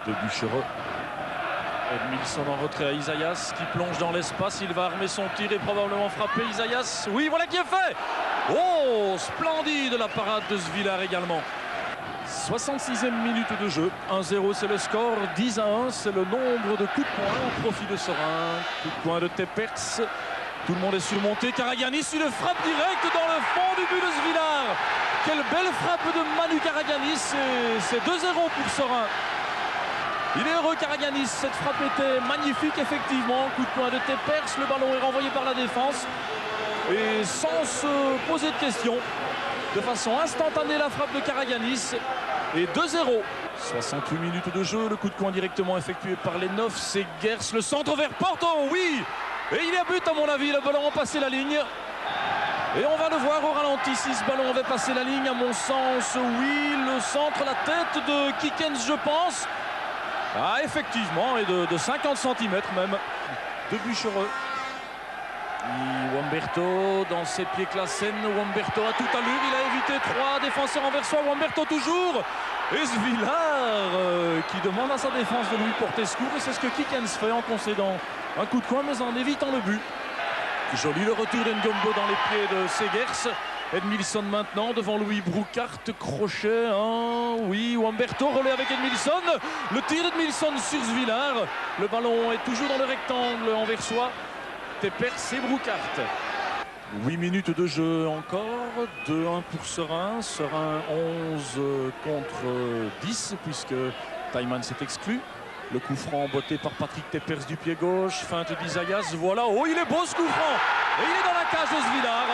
De Buchereux. Edmilson en retrait à Isaias qui plonge dans l'espace. Il va armer son tir et probablement frapper Isaias. Oui, voilà qui est fait. Oh, splendide la parade de Svilar également. 66e minute de jeu. 1-0 c'est le score. 10-1 c'est le nombre de coups de poing au profit de Serein. Coup de poing de Tepers. Tout le monde est surmonté. Karaganis, une frappe directe dans le fond du but de Svilar. Quelle belle frappe de Manu Karaganis. C'est 2-0 pour Serein. Il est heureux Karaganis, cette frappe était magnifique effectivement, coup de poing de Tepers, le ballon est renvoyé par la défense et sans se poser de questions, de façon instantanée la frappe de Karaganis et 2-0. 68 minutes de jeu, le coup de poing directement effectué par les 9, c'est Gers, le centre vers Porto, oui. Et il y a but à mon avis, le ballon a passé la ligne. Et on va le voir au ralenti si ce ballon avait passé la ligne, à mon sens, oui, le centre, la tête de Kikens je pense. Ah, effectivement, et de 50 cm même, de Buchereux. Wamberto dans ses pieds Klassen. Wamberto a tout allure, il a évité 3 défenseurs anversois. Wamberto toujours. Et Svilar qui demande à sa défense de lui porter secours. Et c'est ce que Kikens fait en concédant un coup de coin, mais en évitant le but. Joli le retour d'Ngombo dans les pieds de Segers. Edmilson maintenant devant Louis Brocart, crochet, hein, oui, Wamberto relais avec Edmilson, le tir d'Edmilson sur Svilar, le ballon est toujours dans le rectangle anversois, Tepers et Brocart. 8 minutes de jeu encore, 2-1 pour Serein, Serein 11 contre 10 puisque Taiman s'est exclu. Le coup franc botté par Patrick Tepers du pied gauche, feinte d'Isaias, voilà, oh il est beau ce coup franc, et il est dans la cage de Svilar.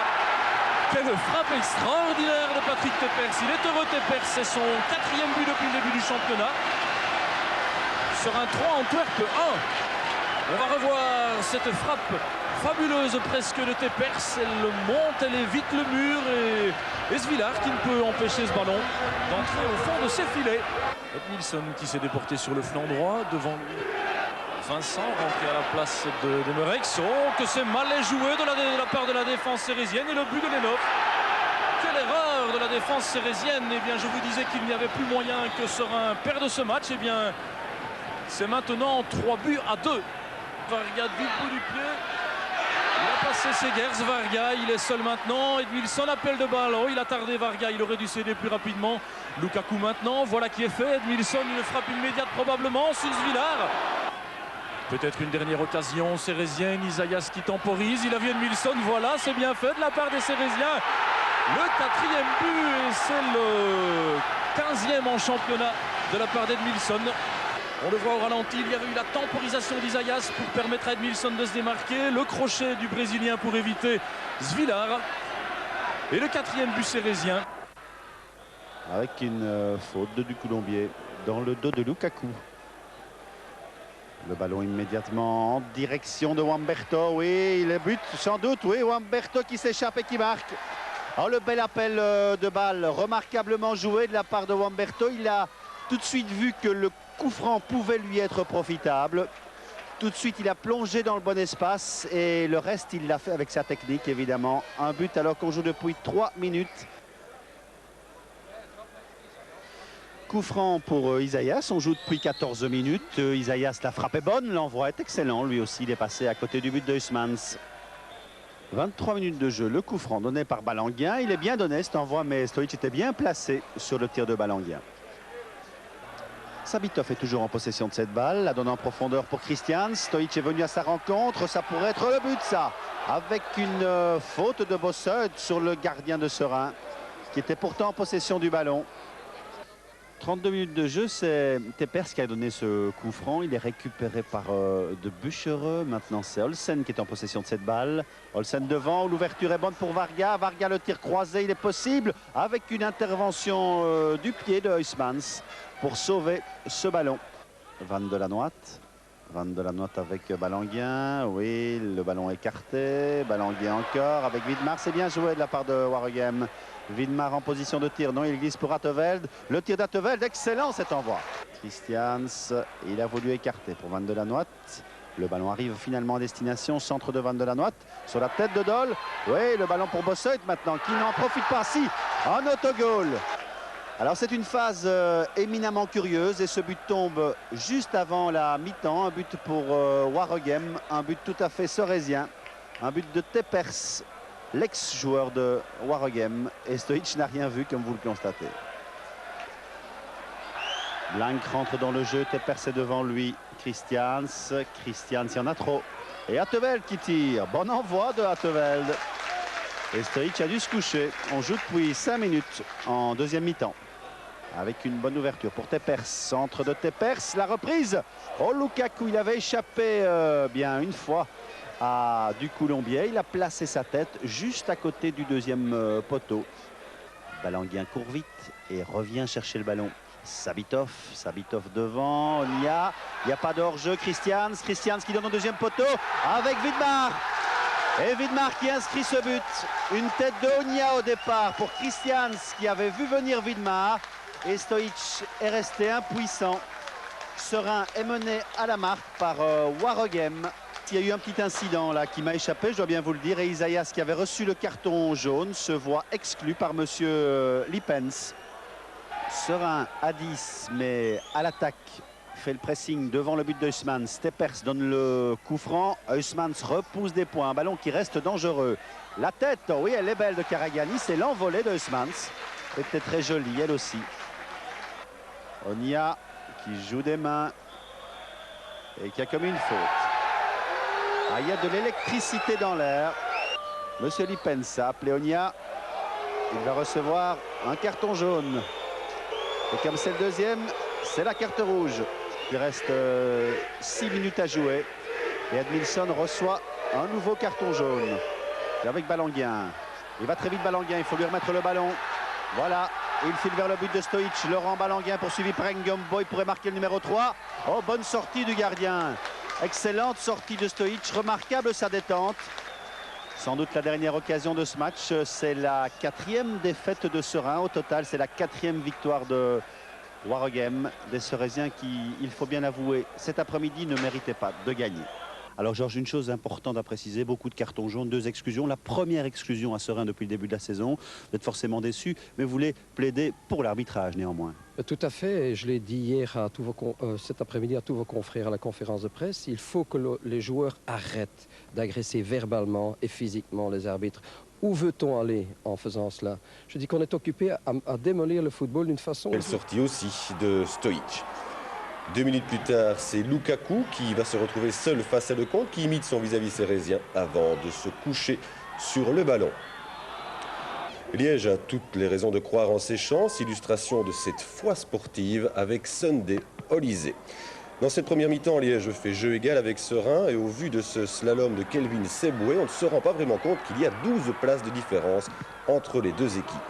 Quelle frappe extraordinaire de Patrick Tepers. Il est heureux Tepers, c'est son 4e but depuis le début du championnat. Serein 3, Antwerp 1. On va revoir cette frappe fabuleuse presque de Tepers. Elle monte, elle évite le mur et Svilar qui ne peut empêcher ce ballon d'entrer au fond de ses filets. Edmilson qui s'est déporté sur le flanc droit devant lui. Vincent rentré à la place de Demerex. Oh, que c'est mal joué de la part de la défense sérésienne et le but de Lenov. Quelle erreur de la défense sérésienne. Eh bien, je vous disais qu'il n'y avait plus moyen que Serein perde ce match. Eh bien, c'est maintenant 3 buts à 2. Varga du bout du pied. Il a passé Segers, Varga, il est seul maintenant. Edmilson appel de balle. Oh, il a tardé Varga, il aurait dû céder plus rapidement. Lukaku maintenant, voilà qui est fait. Edmilson, une frappe immédiate probablement sur Svilar. Peut-être une dernière occasion sérésienne, Isaias qui temporise, il a vu Edmilson, voilà, c'est bien fait de la part des Sérésiens. Le 4e but, et c'est le 15e en championnat de la part d'Edmilson. On le voit au ralenti, il y avait eu la temporisation d'Isaias pour permettre à Edmilson de se démarquer. Le crochet du Brésilien pour éviter Svilar. Et le 4e but sérésien. Avec une faute du Colombier dans le dos de Lukaku. Le ballon immédiatement en direction de Wamberto. Oui, le but sans doute. Oui, Wamberto qui s'échappe et qui marque. Oh, le bel appel de balle remarquablement joué de la part de Wamberto. Il a tout de suite vu que le coup franc pouvait lui être profitable. Tout de suite, il a plongé dans le bon espace et le reste, il l'a fait avec sa technique, évidemment. Un but alors qu'on joue depuis 3 minutes. Coup franc pour Isaias, on joue depuis 14 minutes. Isaias, la frappe est bonne, l'envoi est excellent. Lui aussi, il est passé à côté du but de Huysmans. 23 minutes de jeu, le coup franc donné par Balanguien. Il est bien donné cet envoi, mais Stojic était bien placé sur le tir de Balanguien. Sabitov est toujours en possession de cette balle, la donne en profondeur pour Christian. Stojic est venu à sa rencontre, ça pourrait être le but ça. Avec une faute de Bossud sur le gardien de Serein, qui était pourtant en possession du ballon. 32 minutes de jeu, c'est Tepers qui a donné ce coup franc. Il est récupéré par de Buchereux. Maintenant, c'est Olsen qui est en possession de cette balle. Olsen devant, l'ouverture est bonne pour Varga. Varga, le tir croisé, il est possible avec une intervention du pied de Huysmans pour sauver ce ballon. Van de la Noite. Van de la Noite avec Balanguien. Oui, le ballon écarté. Balanguien encore avec Widmar. C'est bien joué de la part de Waregem. Widmar en position de tir, non, il glisse pour Atteveld. Le tir d'Atteveld, excellent cet envoi. Christians, il a voulu écarter pour Van de la Noite. Le ballon arrive finalement à destination, centre de Van de la Noite, sur la tête de Dole. Oui, le ballon pour Bossuet maintenant, qui n'en profite pas. Si, en autogol. Alors c'est une phase éminemment curieuse et ce but tombe juste avant la mi-temps. Un but pour Waregem, un but tout à fait sorésien, un but de Tepers, l'ex-joueur de Waregem, et Stojic n'a rien vu comme vous le constatez. Blank rentre dans le jeu, Tepers est devant lui, Christians, il y en a trop. Et Atteveld qui tire, bon envoi de Atteveld. Et Stojic a dû se coucher, on joue depuis 5 minutes en deuxième mi-temps. Avec une bonne ouverture pour Tepers, centre de Tepers, la reprise. Oh, Lukaku, il avait échappé bien une fois à du Colombier. Il a placé sa tête juste à côté du deuxième poteau. Balanguien court vite et revient chercher le ballon. Sabitov devant, il n'y a pas de hors-jeu. Christians qui donne au deuxième poteau avec Widmar. Et Widmar qui inscrit ce but. Une tête de Onia au départ pour Christians qui avait vu venir Widmar. Et Stojic est resté impuissant. Serein est mené à la marque par Waregem. Il y a eu un petit incident là qui m'a échappé, je dois bien vous le dire. Et Isaias, qui avait reçu le carton jaune, se voit exclu par monsieur Lippens. Serein à 10, mais à l'attaque, fait le pressing devant le but de Huysmans. Tepers donne le coup franc. Huysmans repousse des points. Un ballon qui reste dangereux. La tête, oh oui, elle est belle de Karagani. C'est l'envolée de Huysmans. C'était très jolie, elle aussi. Onia qui joue des mains et qui a commis une faute. Ah, il y a de l'électricité dans l'air. Monsieur Lippens a appelé Onia. Il va recevoir un carton jaune. Et comme c'est le deuxième, c'est la carte rouge. Il reste 6 minutes à jouer. Et Edmilson reçoit un nouveau carton jaune. Et avec Balanguien. Il va très vite Balanguien, il faut lui remettre le ballon. Voilà, il file vers le but de Stojic. Laurent Balanguien poursuivi par Ngombo. Il pourrait marquer le numéro 3. Oh, bonne sortie du gardien. Excellente sortie de Stojic, remarquable sa détente. Sans doute la dernière occasion de ce match, c'est la 4e défaite de Serein. Au total, c'est la 4e victoire de Waregem. Des Sereisiens qui, il faut bien l'avouer, cet après-midi ne méritaient pas de gagner. Alors Georges, une chose importante à préciser, beaucoup de cartons jaunes, 2 exclusions. La première exclusion à Serein depuis le début de la saison. Vous êtes forcément déçu, mais vous voulez plaider pour l'arbitrage néanmoins. Tout à fait, et je l'ai dit hier à cet après-midi à tous vos confrères à la conférence de presse, il faut que les joueurs arrêtent d'agresser verbalement et physiquement les arbitres. Où veut-on aller en faisant cela? Je dis qu'on est occupé à démolir le football d'une façon... Elle sortie aussi de Stojic. 2 minutes plus tard, c'est Lukaku qui va se retrouver seul face à Lecomte, qui imite son vis-à-vis sérésien avant de se coucher sur le ballon. Liège a toutes les raisons de croire en ses chances, illustration de cette foi sportive avec Sunday Olysée. Dans cette première mi-temps, Liège fait jeu égal avec Serein et au vu de ce slalom de Kelvin Seboué, on ne se rend pas vraiment compte qu'il y a 12 places de différence entre les deux équipes.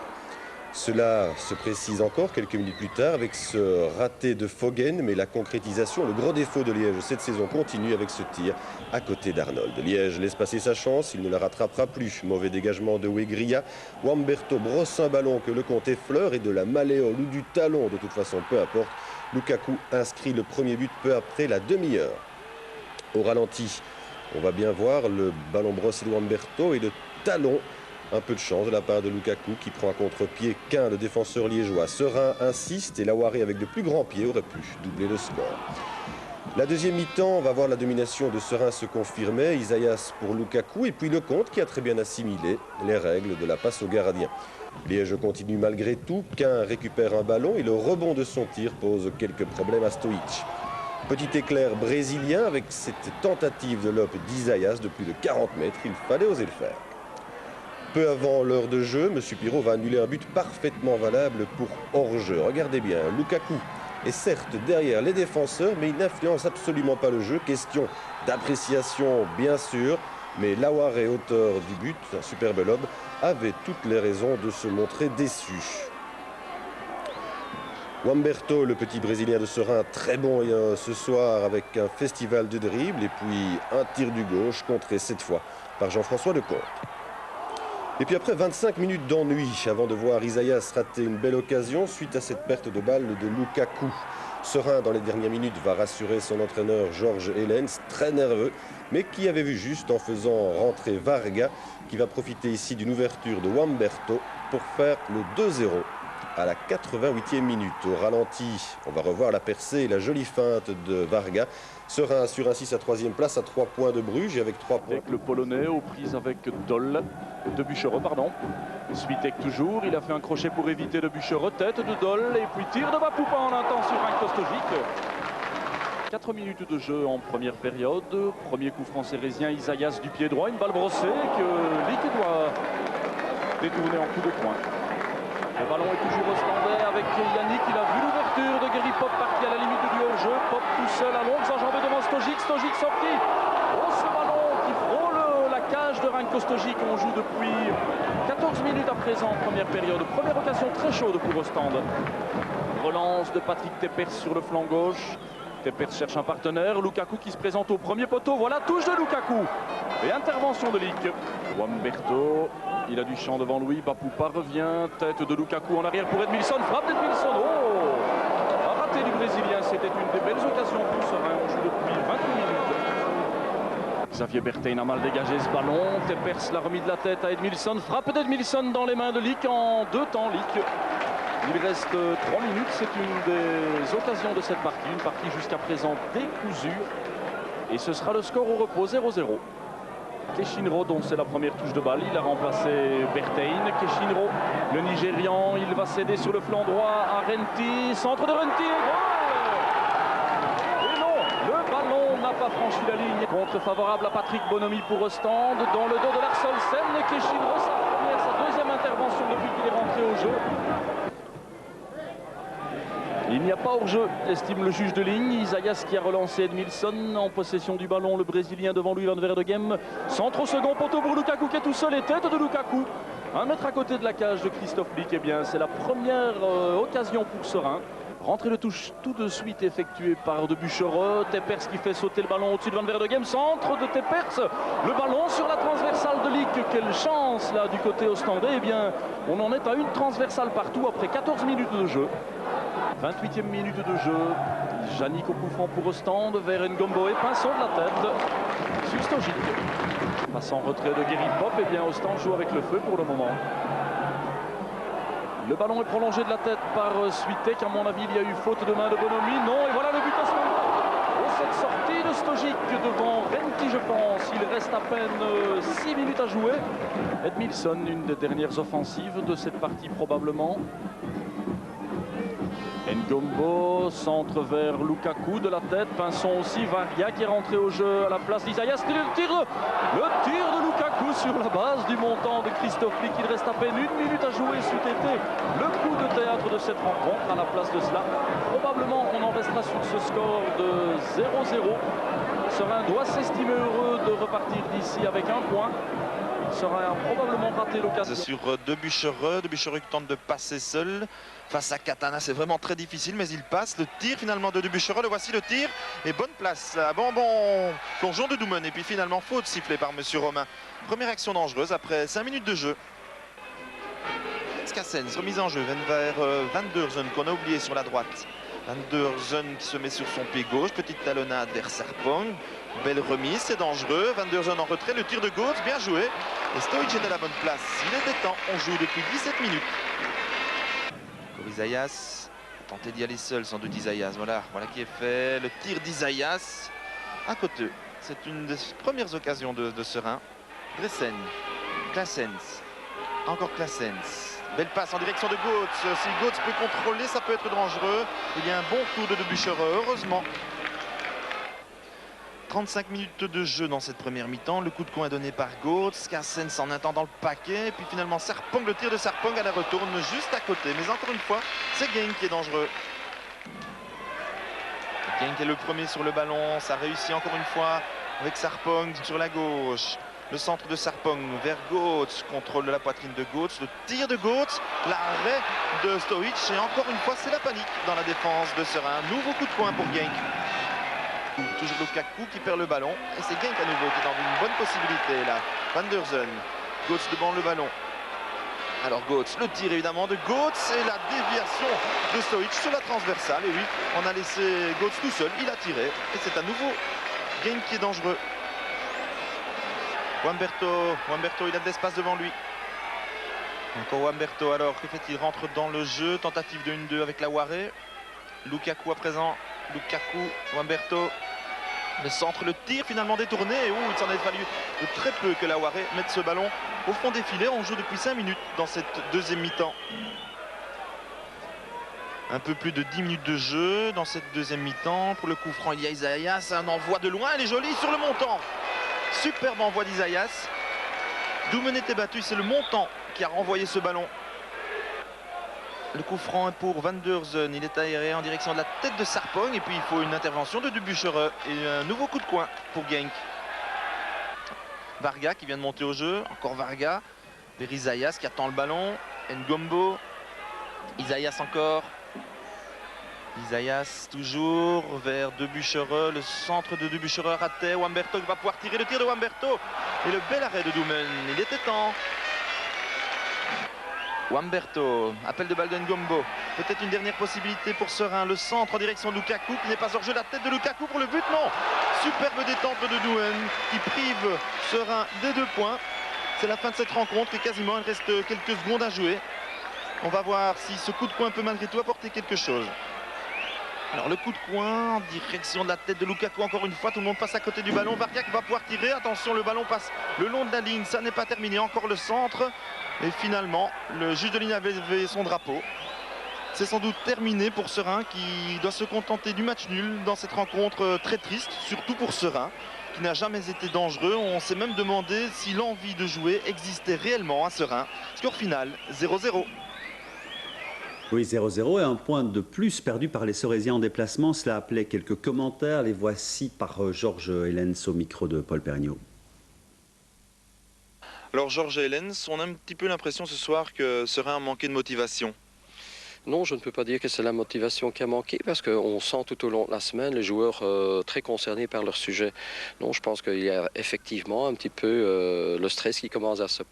Cela se précise encore quelques minutes plus tard avec ce raté de Foggen, mais la concrétisation, le gros défaut de Liège cette saison continue avec ce tir à côté d'Arnold. Liège laisse passer sa chance, il ne la rattrapera plus. Mauvais dégagement de Wegria. Wamberto brosse un ballon que Lecomte effleure et de la malléole ou du talon, de toute façon peu importe. Lukaku inscrit le premier but peu après la demi-heure. Au ralenti, on va bien voir le ballon brossé de Wamberto et le talon. Un peu de chance de la part de Lukaku qui prend à contre-pied qu'un le défenseur liégeois. Serein insiste et Laouaré avec de plus grands pieds aurait pu doubler le score. La deuxième mi-temps, on va voir la domination de Serein se confirmer. Isaias pour Lukaku et puis Lecomte qui a très bien assimilé les règles de la passe au gardien. Liège continue malgré tout. Qu'un récupère un ballon et le rebond de son tir pose quelques problèmes à Stojic. Petit éclair brésilien avec cette tentative de lob d'Isaias de plus de 40 mètres. Il fallait oser le faire. Peu avant l'heure de jeu, M. Pirot va annuler un but parfaitement valable pour hors-jeu. Regardez bien, Lukaku est certes derrière les défenseurs, mais il n'influence absolument pas le jeu. Question d'appréciation, bien sûr, mais Laouaré, auteur du but, un superbe lob, avait toutes les raisons de se montrer déçu. Wamberto, le petit Brésilien de Serein, très bon ce soir avec un festival de dribble et puis un tir du gauche contré cette fois par Jean-François Lecomte. Et puis après 25 minutes d'ennui avant de voir Isaias rater une belle occasion suite à cette perte de balle de Lukaku. Serein dans les dernières minutes va rassurer son entraîneur Georges Hellens, très nerveux, mais qui avait vu juste en faisant rentrer Varga, qui va profiter ici d'une ouverture de Wamberto pour faire le 2-0. À la 88e minute, au ralenti, on va revoir la percée et la jolie feinte de Varga. Serein assure ainsi sa 3e place à 3 points de Bruges et avec 3 points. Avec le Polonais aux prises avec Doll, de Buchereux, pardon. Switek toujours, il a fait un crochet pour éviter de Buchereux, tête de Doll et puis tir de Bapoupa en intense sur un Kostojic. 4 minutes de jeu en première période. Premier coup franc sérésien, Isaias du pied droit, une balle brossée que Lick doit détourner en coup de poing. Le ballon est toujours au standard avec Yannick. Il a vu l'ouverture de Gary Pop parti à la limite du hors-jeu. Pop tout seul à longues enjambées devant Stojic. Stojic sorti. Oh, ce ballon qui frôle la cage de Ranko Stojic. On joue depuis 14 minutes à présent en première période. Première occasion très chaude pour Ostende. Relance de Patrick Teppers sur le flanc gauche. Teppers cherche un partenaire. Lukaku qui se présente au premier poteau. Voilà, touche de Lukaku. Et intervention de Lick. Wamberto. Il a du champ devant lui. Bapoupa revient. Tête de Lukaku en arrière pour Edmilson. Frappe d'Edmilson. Oh, a raté du Brésilien. C'était une des belles occasions pour Serein. On joue depuis 28 minutes. Xavier Berthein a mal dégagé ce ballon. Teppers l'a remis de la tête à Edmilson. Frappe d'Edmilson dans les mains de Lick en 2 temps. Lick. Il reste 3 minutes. C'est une des occasions de cette partie. Une partie jusqu'à présent décousue. Et ce sera le score au repos 0-0. Keshinro, dont c'est la première touche de balle, il a remplacé Berthein. Keshinro, le Nigérian, il va céder sur le flanc droit à Renti. Centre de Renti et goal! Et non, le ballon n'a pas franchi la ligne. Contre favorable à Patrick Bonomi pour Ostende. Dans le dos de Larsolsen, Keshinro, sa deuxième intervention depuis qu'il est rentré au jeu. Il n'y a pas hors-jeu, estime le juge de ligne. Isaias qui a relancé Edmilson en possession du ballon. Le Brésilien devant lui, Van Verdegem. Centre au second poteau pour Lukaku qui est tout seul et tête de Lukaku. 1 mètre à côté de la cage de Christophe Lick. Eh bien, c'est la première occasion pour Serein. Rentrée de touche tout de suite effectuée par de Buchereux. Teppers qui fait sauter le ballon au-dessus de Van Verdegem. Centre de Teppers. Le ballon sur la transversale de Lick. Quelle chance là du côté ostendais. Eh bien, on en est à une transversale partout après 14 minutes de jeu. 28e minute de jeu. Yannick au coup franc pour Ostende vers Ngombo et pinceau de la tête sur Stojic. Passe en retrait de Gary Pop. Et bien Ostende joue avec le feu pour le moment. Le ballon est prolongé de la tête par Switek. À mon avis, il y a eu faute de main de Bonomi. Non, et voilà le but à ce moment. Oh, cette sortie de Stojic devant Renti, je pense. Il reste à peine 6 minutes à jouer. Edmilson, une des dernières offensives de cette partie probablement. Ngombo, centre vers Lukaku de la tête, Pinson aussi, Varga qui est rentré au jeu à la place d'Isaias. Le tir de Lukaku sur la base du montant de Christophe Lick. Il reste à peine 1 minute à jouer. C'eût été le coup de théâtre de cette rencontre. À la place de cela, probablement on en restera sur ce score de 0-0. Serein doit s'estimer heureux de repartir d'ici avec 1 point. Serein a probablement raté l'occasion. Sur de Buchereux qui tente de passer seul face à Katana. C'est vraiment très difficile, mais il passe. Le tir finalement de Buchereux, le voici le tir. Et bonne place. Bon plongeon de Doumen. Et puis finalement faute sifflée par Monsieur Romain. Première action dangereuse après 5 minutes de jeu. Skassens, remise en jeu vers Van Deurzen qu'on a oublié sur la droite. Van Deurzen qui se met sur son pied gauche. Petite talonnade vers Sarpong. Belle remise, c'est dangereux. Van Deurzen en retrait, le tir de Götze, bien joué. Et Stojic est à la bonne place. Il était temps, on joue depuis 17 minutes. Pour Isaias, tenter d'y aller seul sans doute Isaias. Voilà qui est fait. Le tir d'Isaias à côté. C'est une des premières occasions de Serein. Dressen, Claessens, encore Claessens. Belle passe en direction de Götze. Si Götze peut contrôler, ça peut être dangereux. Il y a un bon coup de Buchereux, heureusement. 35 minutes de jeu dans cette première mi-temps. Le coup de coin est donné par Goetz. Cassens en attendant le paquet. Et puis finalement Sarpong, le tir de Sarpong à la retourne juste à côté. Mais encore une fois, c'est Genk qui est dangereux. Genk est le premier sur le ballon. Ça réussit encore une fois avec Sarpong sur la gauche. Le centre de Sarpong vers Goetz. Contrôle de la poitrine de Goetz. Le tir de Goetz. L'arrêt de Stoic. Et encore une fois, c'est la panique dans la défense de Serein. Nouveau coup de coin pour Genk. Toujours Lukaku qui perd le ballon. Et c'est Genk à nouveau qui est dans une bonne possibilité là. Van der Zen. Goetz devant le ballon. Alors Goetz, le tir évidemment de Goetz et la déviation de Stoic sur la transversale. Et oui, on a laissé Goetz tout seul. Il a tiré. Et c'est à nouveau Genk qui est dangereux. Wamberto, il a de l'espace devant lui. Encore Wamberto, alors que fait-il? Rentre dans le jeu, tentative de 1-2 avec la Waré. Lukaku à présent, Lukaku, Wamberto. Le centre, le tir finalement détourné. Et il s'en est fallu de très peu que la Waré mette ce ballon au fond des filets. On joue depuis 5 minutes dans cette deuxième mi-temps. Un peu plus de 10 minutes de jeu dans cette deuxième mi-temps. Pour le coup franc, il y a Isaias, un envoi de loin, elle est jolie sur le montant. Superbe envoi d'Isaias. Doumen était battu, c'est le montant qui a renvoyé ce ballon. Le coup franc est pour Van der Zen. Il est aéré en direction de la tête de Sarpong. Et puis il faut une intervention de Dubuchereux. Et un nouveau coup de coin pour Genk. Varga qui vient de monter au jeu. Encore Varga. Vers Isaias qui attend le ballon. Ngombo. Isaias encore. Isaias toujours vers Dubuchereux. Le centre de Dubuchereux raté. Wamberto va pouvoir tirer le tir de Wamberto. Et le bel arrêt de Doumen. Il était temps. Wamberto, appel de balle de Ngombo. Peut-être une dernière possibilité pour Serein. Le centre en direction de Lukaku qui n'est pas hors jeu. La tête de Lukaku pour le but, non. Superbe détente de Doumen qui prive Serein des 2 points. C'est la fin de cette rencontre et quasiment il reste quelques secondes à jouer. On va voir si ce coup de coin peut malgré tout apporter quelque chose. Alors le coup de coin en direction de la tête de Lukaku, encore une fois, tout le monde passe à côté du ballon. Varga qui va pouvoir tirer, attention, le ballon passe le long de la ligne, ça n'est pas terminé, encore le centre. Et finalement, le juge de ligne avait levé son drapeau. C'est sans doute terminé pour Serein qui doit se contenter du match nul dans cette rencontre très triste, surtout pour Serein, qui n'a jamais été dangereux. On s'est même demandé si l'envie de jouer existait réellement à Serein. Score final, 0-0. Oui, 0-0 et un point de plus perdu par les Sorésiens en déplacement. Cela appelait quelques commentaires. Les voici par Georges Hellens au micro de Paul Perrineau. Alors Georges Hellens, on a un petit peu l'impression ce soir que Serein a manqué de motivation. Non, je ne peux pas dire que c'est la motivation qui a manqué parce qu'on sent tout au long de la semaine les joueurs très concernés par leur sujet. Non, je pense qu'il y a effectivement un petit peu le stress qui commence à se poser.